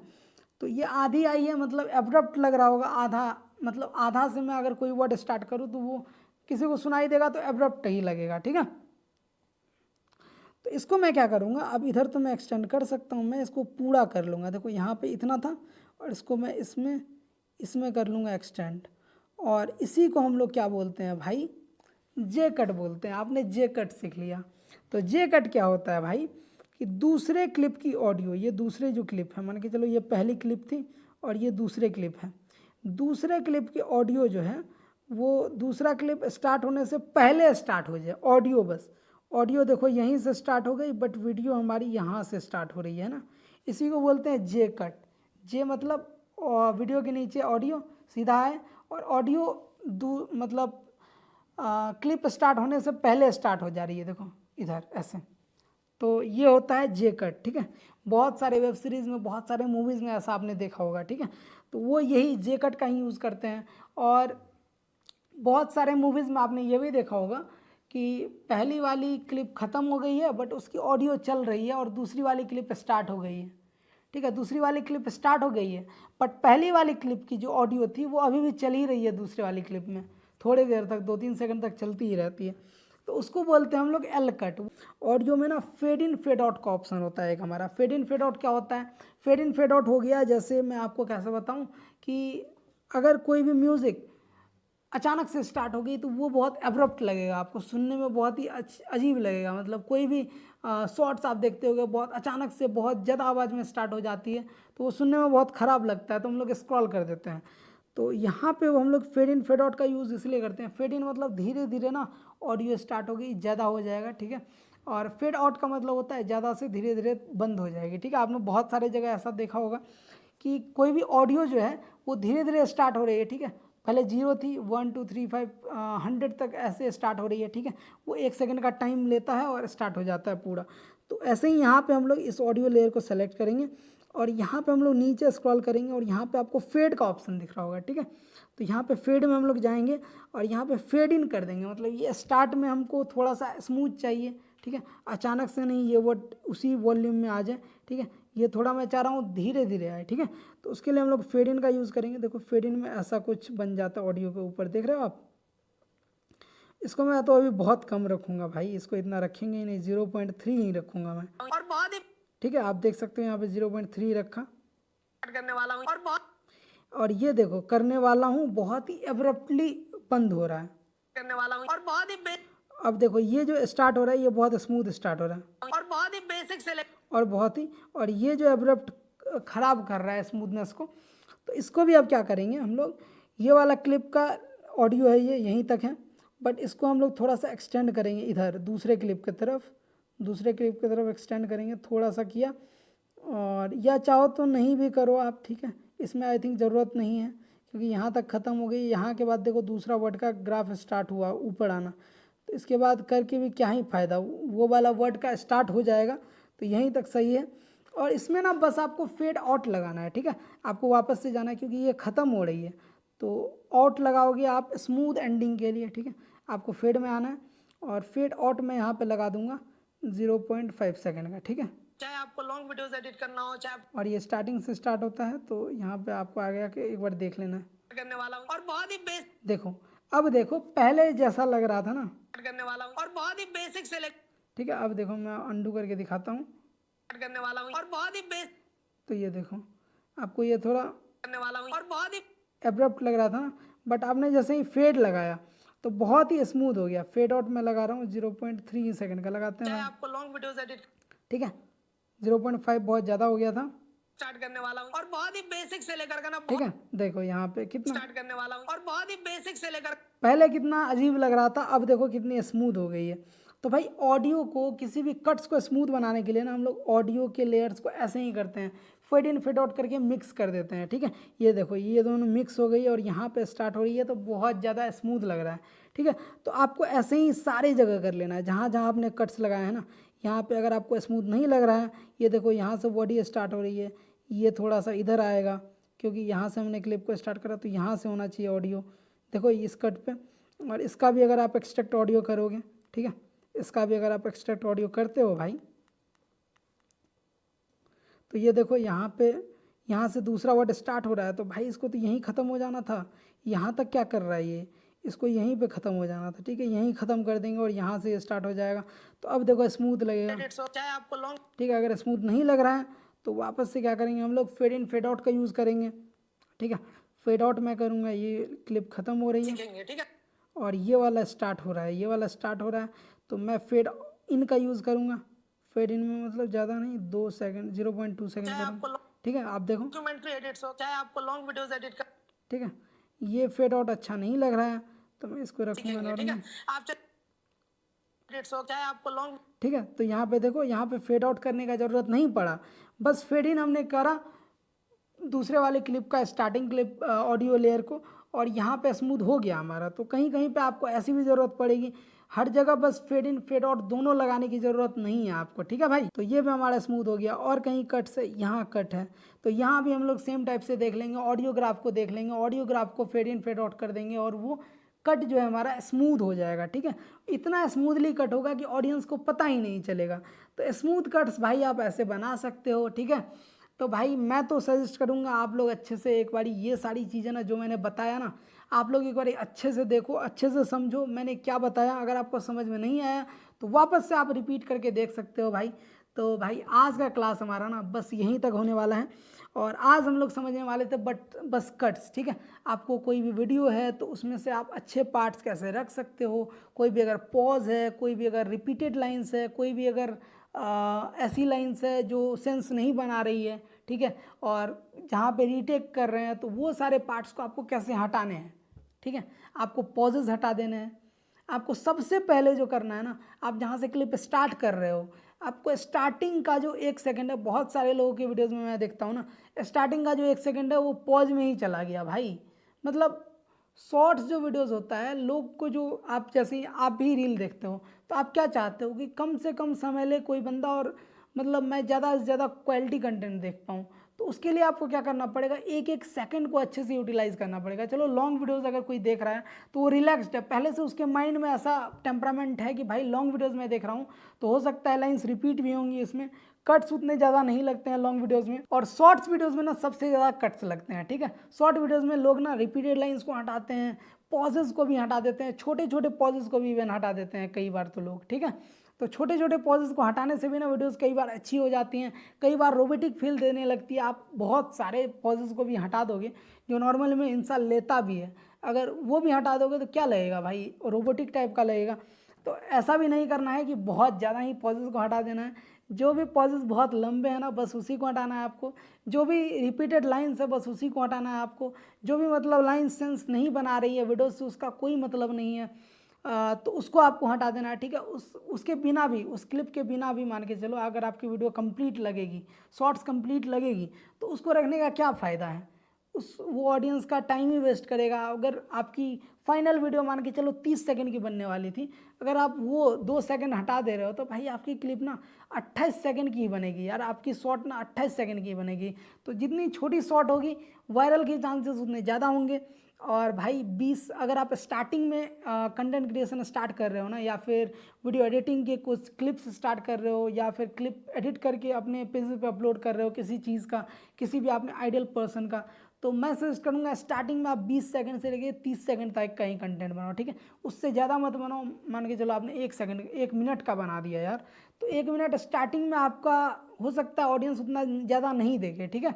तो ये आधी आई है, मतलब एब्रप्ट लग रहा होगा आधा, मतलब आधा से मैं अगर कोई वर्ड स्टार्ट करूँ तो वो किसी को सुनाई देगा तो एब्रप्ट ही लगेगा, ठीक है। तो इसको मैं क्या करूँगा, अब इधर तो मैं एक्सटेंड कर सकता हूँ, मैं इसको पूरा कर लूँगा, देखो यहाँ पे इतना था और इसको मैं इसमें इसमें कर लूँगा एक्सटेंड, और इसी को हम लोग क्या बोलते हैं भाई, जे कट बोलते हैं। आपने जे कट सीख लिया। तो जे कट क्या होता है भाई, कि दूसरे क्लिप की ऑडियो, ये दूसरे जो क्लिप है, मान के चलो ये पहली क्लिप थी और ये दूसरे क्लिप है, दूसरे क्लिप की ऑडियो जो है वो दूसरा क्लिप स्टार्ट होने से पहले स्टार्ट हो जाए, ऑडियो बस, ऑडियो देखो यहीं से स्टार्ट हो गई, बट वीडियो हमारी यहाँ से स्टार्ट हो रही है ना, इसी को बोलते हैं जे कट। जे मतलब वीडियो के नीचे ऑडियो सीधा है, और ऑडियो मतलब क्लिप स्टार्ट होने से पहले स्टार्ट हो जा रही है, देखो इधर ऐसे, तो ये होता है जे कट, ठीक है। बहुत सारे वेब सीरीज़ में, बहुत सारे मूवीज़ में ऐसा आपने देखा होगा, ठीक है। तो वो यही जे कट का ही यूज़ करते हैं। और बहुत सारे मूवीज़ में आपने ये भी देखा होगा कि पहली वाली क्लिप ख़त्म हो गई है बट उसकी ऑडियो चल रही है, और दूसरी वाली क्लिप स्टार्ट हो गई है, ठीक है, दूसरी वाली क्लिप स्टार्ट हो गई है, बट पहली वाली क्लिप की जो ऑडियो थी वो अभी भी चल ही रही है दूसरी वाली क्लिप में, थोड़ी देर तक, 2-3 सेकंड तक चलती ही रहती है। तो उसको बोलते हैं हम लोग एल कट। ऑडियो में ना फेड इन फेड आउट का ऑप्शन होता है एक हमारा। फेड इन फेड आउट क्या होता है, फेड इन फेड आउट हो गया, जैसे मैं आपको कैसे बताऊं कि अगर कोई भी म्यूज़िक अचानक से स्टार्ट हो गई तो वो बहुत एब्रप्ट लगेगा, आपको सुनने में बहुत ही अजीब लगेगा। मतलब कोई भी शॉर्ट्स आप देखते होगे, बहुत अचानक से बहुत ज़्यादा आवाज़ में स्टार्ट हो जाती है, तो वो सुनने में बहुत ख़राब लगता है, तो हम लोग स्क्रॉल कर देते हैं। तो यहाँ पे वो हम लोग फेड इन फेड आउट का यूज़ इसलिए करते हैं। फेड इन मतलब धीरे धीरे ना ऑडियो स्टार्ट हो गई, ज़्यादा हो जाएगा, ठीक है। और फेड आउट का मतलब होता है ज़्यादा से धीरे धीरे बंद हो जाएगी, ठीक है। आपने बहुत सारे जगह ऐसा देखा होगा कि कोई भी ऑडियो जो है वो धीरे धीरे स्टार्ट हो रही है, ठीक है। पहले 0 थी, 1 2 3 5 100 तक ऐसे स्टार्ट हो रही है, ठीक है। वो 1 सेकंड का टाइम लेता है और स्टार्ट हो जाता है पूरा। तो ऐसे ही यहाँ पे हम लोग इस ऑडियो लेयर को सेलेक्ट करेंगे, और यहाँ पे हम लोग नीचे स्क्रॉल करेंगे, और यहाँ पे आपको फेड का ऑप्शन दिख रहा होगा, ठीक है। तो यहाँ पे फेड में हम लोग जाएंगे और यहाँ पे फेड इन कर देंगे, मतलब ये स्टार्ट में हमको थोड़ा सा स्मूथ चाहिए, ठीक है, अचानक से नहीं, ये वर्ड उसी वॉल्यूम में आ जाए, ठीक है। ये थोड़ा मैं चाह रहा हूँ धीरे धीरे आए, ठीक है। तो उसके लिए हम लोग फेड इन का यूज़ करेंगे। देखो फेड इन में ऐसा कुछ बन जाता है ऑडियो के ऊपर, देख रहे हो आप। इसको मैं तो अभी बहुत कम रखूँगा भाई, इसको इतना रखेंगे ही नहीं, 0.3 ही रखूँगा मैं, और बहुत ही ठीक है। आप देख सकते हो यहाँ पे 0.3 रखा, करने वाला हूँ, और बहुत और ये देखो करने वाला हूँ, बहुत ही एब्रप्टली बंद हो रहा है। करने वाला हूँ, और बहुत ही अब देखो ये जो स्टार्ट हो रहा है ये बहुत स्मूथ स्टार्ट हो रहा है, और बहुत ही बेसिक से और बहुत ही, और ये जो एब्रप्ट ख़राब कर रहा है स्मूथनेस को, तो इसको भी अब क्या करेंगे हम लोग, ये वाला क्लिप का ऑडियो है ये यहीं तक है, बट इसको हम लोग थोड़ा सा एक्सटेंड करेंगे इधर दूसरे क्लिप की तरफ, दूसरे क्लिप की तरफ एक्सटेंड करेंगे, थोड़ा सा किया, और या चाहो तो नहीं भी करो आप, ठीक है। इसमें आई थिंक ज़रूरत नहीं है, क्योंकि यहाँ तक ख़त्म हो गई। यहाँ के बाद देखो दूसरा वर्ड का ग्राफ स्टार्ट हुआ ऊपर आना, तो इसके बाद करके भी क्या ही फ़ायदा, वो वाला वर्ड का स्टार्ट हो जाएगा, तो यहीं तक सही है। और इसमें ना बस आपको फेड आउट लगाना है, ठीक है। आपको वापस से जाना है क्योंकि ये ख़त्म हो रही है, तो आउट लगाओगे आप स्मूथ एंडिंग के लिए, ठीक है। आपको फेड में आना है, और फेड आउट मैं यहाँ पे लगा दूंगा 0.5 सेकंड का, ठीक है। चाहे आपको लॉन्ग वीडियोस एडिट करना हो, चाहे और ये स्टार्टिंग से स्टार्ट होता है, तो यहाँ पे आपको आ गया कि एक बार देख लेना है। करने वाला हूँ, और बहुत ही देखो अब देखो पहले जैसा लग रहा था ना, करने वाला हूँ, और बहुत ही बेसिक से ठीक है। अब देखो मैं अंडू करके दिखाता हूँ, करने वाला हूँ, और बहुत ही तो ये देखो आपको ये थोड़ा करने वाला हूँ, और बहुत ही एब्रप्ट लग रहा था ना, बट आपने जैसे ही फेड लगाया तो बहुत ही स्मूथ हो गया। फेड आउट में लगा रहा हूँ 0.3 सेकंड का लगाते हैं चाहे भाई, आपको लॉन्ग वीडियोस एडिट ठीक है। 0.5 बहुत ज़्यादा हो गया था। स्टार्ट करने वाला हूँ और बहुत ही बेसिक से लेकर के ना ठीक है, देखो यहाँ पे कितना स्टार्ट करने वाला हूँ और बहुत ही बेसिक से लेकर पहले कितना अजीब लग रहा था, अब देखो कितनी स्मूथ हो गई है। तो भाई ऑडियो को, किसी भी कट्स को स्मूथ बनाने के लिए ना हम लोग ऑडियो के लेयर्स को ऐसे ही करते हैं, फेड इन फेड आउट करके मिक्स कर देते हैं। ठीक है, ये देखो ये दोनों मिक्स हो गई और यहाँ पे स्टार्ट हो रही है, तो बहुत ज़्यादा स्मूथ लग रहा है। ठीक है, तो आपको ऐसे ही सारी जगह कर लेना है, जहाँ जहाँ आपने कट्स लगाए हैं ना। यहाँ पे अगर आपको स्मूथ नहीं लग रहा है, ये देखो यहाँ से बॉडी स्टार्ट हो रही है, ये थोड़ा सा इधर आएगा, क्योंकि यहाँ से हमने क्लिप को स्टार्ट करा, तो यहाँ से होना चाहिए ऑडियो। देखो इस कट पे, और इसका भी अगर आप एक्सट्रैक्ट ऑडियो करोगे, ठीक है, इसका भी अगर आप एक्सट्रैक्ट ऑडियो करते हो भाई, तो ये देखो यहाँ पे, यहाँ से दूसरा वर्ड स्टार्ट हो रहा है, तो भाई इसको तो यहीं ख़त्म हो जाना था। यहाँ तक क्या कर रहा है ये, इसको यहीं पे ख़त्म हो जाना था। ठीक है, यहीं ख़त्म कर देंगे और यहाँ से ये स्टार्ट हो जाएगा। तो अब देखो स्मूथ लगेगा। चाहे आपको लॉन्ग ठीक है, अगर स्मूथ नहीं लग रहा है तो वापस से क्या करेंगे हम लोग, फेड इन फेड आउट का यूज़ करेंगे। ठीक है, फेड आउट मैं करूँगा, ये क्लिप ख़त्म हो रही है सीखेंगे। ठीक है, और ये वाला स्टार्ट हो रहा है, ये वाला स्टार्ट हो रहा है, तो मैं फेड इन का यूज़ करूँगा। फेड इन में मतलब ज़्यादा नहीं, 2 सेकंड, 0.2 सेकंड चाहे करूँगा। आपको ठीक है, आप देखो। डॉक्यूमेंट्री एडिट्स हो, चाहे आपको लॉन्ग वीडियोस एडिट कर ठीक है, ये फेड आउट अच्छा नहीं लग रहा है, तो मैं इसको रखूँगा सीखेंगे। ठीक नॉर्मल। है, आप एडिट्स हो, चाहे आपको लॉन्ग ठीक है, तो यहाँ पे देखो, यहाँ पे फेड आउट करने का ज़रूरत नहीं पड़ा, बस फेड इन हमने करा दूसरे वाले क्लिप का, स्टार्टिंग क्लिप ऑडियो लेयर को, और यहाँ पे स्मूथ हो गया हमारा। तो कहीं कहीं पे आपको ऐसी भी ज़रूरत पड़ेगी, हर जगह बस फेड इन फेड आउट दोनों लगाने की ज़रूरत नहीं है आपको। ठीक है भाई, तो ये भी हमारा स्मूथ हो गया। और कहीं कट से यहाँ कट है, तो यहाँ भी हम लोग सेम टाइप से देख लेंगे, ऑडियोग्राफ को देख लेंगे, ऑडियोग्राफ को फेड इन फेड आउट कर देंगे और वो कट जो है हमारा स्मूथ हो जाएगा। ठीक है, इतना स्मूथली कट होगा कि ऑडियंस को पता ही नहीं चलेगा। तो स्मूथ कट्स भाई आप ऐसे बना सकते हो। ठीक है, तो भाई मैं तो सजेस्ट करूँगा आप लोग अच्छे से एक बारी ये सारी चीज़ें ना जो मैंने बताया ना, आप लोग एक बारी अच्छे से देखो, अच्छे से समझो मैंने क्या बताया। अगर आपको समझ में नहीं आया तो वापस से आप रिपीट करके देख सकते हो भाई। तो भाई आज का क्लास हमारा ना बस यहीं तक होने वाला है, और आज हम लोग समझने वाले थे बस कट्स। ठीक है, आपको कोई भी वीडियो है तो उसमें से आप अच्छे पार्ट्स कैसे रख सकते हो, कोई भी अगर पॉज है, कोई भी अगर रिपीटेड लाइन्स है, कोई भी अगर ऐसी लाइन्स है जो सेंस नहीं बना रही है। ठीक है, और जहाँ पे रीटेक कर रहे हैं तो वो सारे पार्ट्स को आपको कैसे हटाने हैं। ठीक है, आपको पॉजेज हटा देने हैं। आपको सबसे पहले जो करना है ना, आप जहाँ से क्लिप स्टार्ट कर रहे हो, आपको स्टार्टिंग का जो 1 सेकंड है, बहुत सारे लोगों की वीडियोज़ में मैं देखता हूँ ना, स्टार्टिंग का जो 1 सेकंड है वो पॉज में ही चला गया भाई। मतलब शॉर्ट्स जो वीडियोस होता है, लोग को जो, आप जैसे आप भी रील देखते हो तो आप क्या चाहते हो कि कम से कम समय ले कोई बंदा, और मतलब मैं ज़्यादा से ज़्यादा क्वालिटी कंटेंट देख पाऊँ। तो उसके लिए आपको क्या करना पड़ेगा, एक एक सेकंड को अच्छे से यूटिलाइज़ करना पड़ेगा। चलो लॉन्ग वीडियोस अगर कोई देख रहा है तो वो रिलैक्स्ड है, पहले से उसके माइंड में ऐसा टेम्परामेंट है कि भाई लॉन्ग वीडियोस में देख रहा हूँ तो हो सकता है लाइन्स रिपीट भी होंगी, इसमें कट्स उतने ज़्यादा नहीं लगते हैं लॉन्ग वीडियोज़ में, और शॉर्ट्स वीडियोज़ में ना सबसे ज़्यादा कट्स लगते हैं। ठीक है, शॉर्ट वीडियोज़ में लोग ना रिपीटेड लाइन्स को हटाते हैं, पॉजेज़ को भी हटा देते हैं, छोटे छोटे पॉजेज़ को भी इवन हटा देते हैं कई बार तो लोग। ठीक है, तो छोटे छोटे पॉजेज़ को हटाने से भी ना वीडियोज़ कई बार अच्छी हो जाती हैं, कई बार रोबोटिक फील देने लगती है। आप बहुत सारे पॉजेज़ को भी हटा दोगे जो नॉर्मल में इंसान लेता भी है, अगर वो भी हटा दोगे तो क्या लगेगा भाई, रोबोटिक टाइप का लगेगा। तो ऐसा भी नहीं करना है कि बहुत ज़्यादा ही पॉजेज़ को हटा देना है। जो भी पॉजेज़ बहुत लंबे हैं ना बस उसी को हटाना है आपको, जो भी रिपीटेड लाइन्स है बस उसी को हटाना है आपको, जो भी मतलब लाइन सेंस नहीं बना रही है वीडियो से, उसका कोई मतलब नहीं है, तो उसको आपको हटा देना है। ठीक है, उसके बिना भी, उस क्लिप के बिना भी मान के चलो अगर आपकी वीडियो कंप्लीट लगेगी, शॉर्ट्स कंप्लीट लगेगी, तो उसको रखने का क्या फ़ायदा है, वो ऑडियंस का टाइम ही वेस्ट करेगा। अगर आपकी फाइनल वीडियो मान के चलो 30 सेकंड की बनने वाली थी, अगर आप वो 2 सेकंड हटा दे रहे हो तो भाई आपकी क्लिप ना 28 सेकंड की ही बनेगी यार, आपकी शॉर्ट ना 28 सेकंड की ही बनेगी। तो जितनी छोटी शॉर्ट होगी वायरल के चांसेस उतने ज़्यादा होंगे। और भाई 20, अगर आप स्टार्टिंग में कंटेंट क्रिएशन स्टार्ट कर रहे हो ना, या फिर वीडियो एडिटिंग के कुछ क्लिप्स स्टार्ट कर रहे हो, या फिर क्लिप एडिट करके अपने पेज पे अपलोड कर रहे हो किसी चीज़ का, किसी भी आपने आइडियल पर्सन का, तो मैं सजेस्ट करूँगा स्टार्टिंग में आप 20 सेकंड से लेके 30 सेकंड तक का ही कंटेंट बनाओ। ठीक है, उससे ज़्यादा मत बनाओ। मान के चलो आपने 1 मिनट का बना दिया यार, तो 1 मिनट स्टार्टिंग में आपका हो सकता है ऑडियंस उतना ज़्यादा नहीं देखे। ठीक है,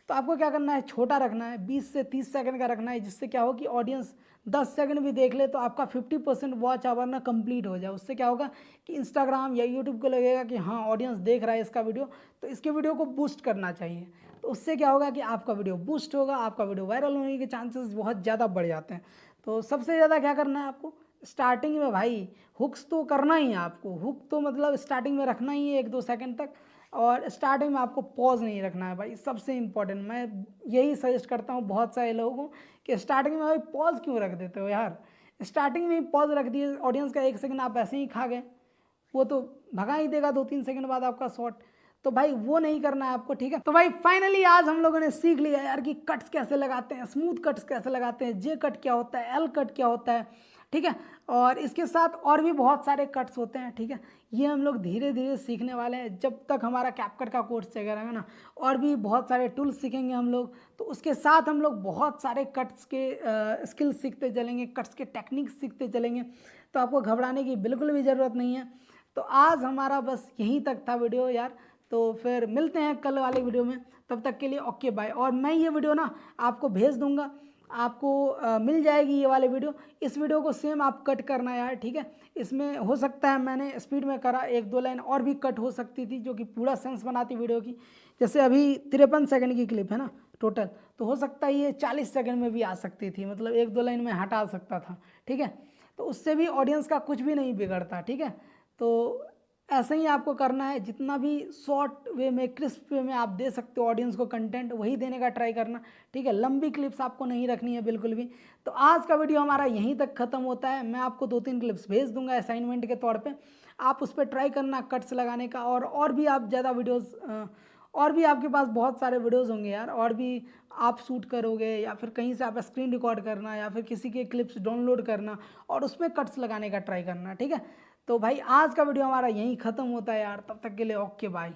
तो आपको क्या करना है, छोटा रखना है, 20 से 30 सेकंड का रखना है, जिससे क्या हो कि ऑडियंस 10 सेकंड भी देख ले तो आपका 50% वॉच आवर ना कंप्लीट हो जाए। उससे क्या होगा कि इंस्टाग्राम या यूट्यूब को लगेगा कि हाँ ऑडियंस देख रहा है इसका वीडियो, तो इसके वीडियो को बूस्ट करना चाहिए। तो उससे क्या होगा कि आपका वीडियो बूस्ट होगा, आपका वीडियो वायरल होने के चांसेस बहुत ज़्यादा बढ़ जाते हैं। तो सबसे ज़्यादा क्या करना है आपको, स्टार्टिंग में भाई हुक्स तो करना ही है आपको, हुक तो मतलब स्टार्टिंग में रखना ही है 1-2 सेकंड तक, और स्टार्टिंग में आपको पॉज नहीं रखना है भाई, सबसे इंपॉर्टेंट। मैं यही सजेस्ट करता हूँ बहुत सारे लोगों को कि स्टार्टिंग में भाई पॉज क्यों रख देते हो यार, स्टार्टिंग में ही पॉज रख दिए, ऑडियंस का 1 सेकंड आप ऐसे ही खा गए, वो तो भगा ही देगा 2-3 सेकंड बाद आपका शॉट। तो भाई वो नहीं करना है आपको, ठीक है। तो भाई फाइनली आज हम लोगों ने सीख लिया यार कि कट्स कैसे लगाते हैं, स्मूथ कट्स कैसे लगाते हैं, जे कट क्या होता है, एल कट क्या होता है, ठीक है। और इसके साथ और भी बहुत सारे कट्स होते हैं, ठीक है। ये हम लोग धीरे धीरे सीखने वाले हैं, जब तक हमारा कैपकट का कोर्स चलेगा रहेगा ना, और भी बहुत सारे टूल्स सीखेंगे हम लोग। तो उसके साथ हम लोग बहुत सारे कट्स के स्किल्स सीखते चलेंगे, कट्स के टेक्निक्स सीखते चलेंगे। तो आपको घबराने की बिल्कुल भी ज़रूरत नहीं है। तो आज हमारा बस यहीं तक था वीडियो यार, तो फिर मिलते हैं कल वाले वीडियो में, तब तक के लिए ओके बाय। और मैं ये वीडियो ना आपको भेज दूंगा, आपको मिल जाएगी ये वाले वीडियो। इस वीडियो को सेम आप कट करना यार, ठीक है। इसमें हो सकता है मैंने स्पीड में करा, 1-2 लाइन और भी कट हो सकती थी जो कि पूरा सेंस बनाती वीडियो की। जैसे अभी 53 सेकंड की क्लिप है ना टोटल, तो हो सकता है ये 40 सेकंड में भी आ सकती थी, मतलब 1-2 लाइन में हटा सकता था, ठीक है। तो उससे भी ऑडियंस का कुछ भी नहीं बिगड़ता, ठीक है। तो ऐसे ही आपको करना है, जितना भी शॉर्ट वे में, क्रिस्प वे में आप दे सकते हो ऑडियंस को कंटेंट, वही देने का ट्राई करना, ठीक है। लंबी क्लिप्स आपको नहीं रखनी है बिल्कुल भी। तो आज का वीडियो हमारा यहीं तक ख़त्म होता है। मैं आपको 2-3 क्लिप्स भेज दूंगा असाइनमेंट के तौर पे, आप उस पर ट्राई करना कट्स लगाने का। और भी आप ज़्यादा वीडियोज़, और भी आपके पास बहुत सारे वीडियोज़ होंगे यार, और भी आप शूट करोगे या फिर कहीं से आप स्क्रीन रिकॉर्ड करना या फिर किसी के क्लिप्स डाउनलोड करना और उसमें कट्स लगाने का ट्राई करना, ठीक है। तो भाई आज का वीडियो हमारा यहीं ख़त्म होता है यार, तब तक के लिए ओके बाय।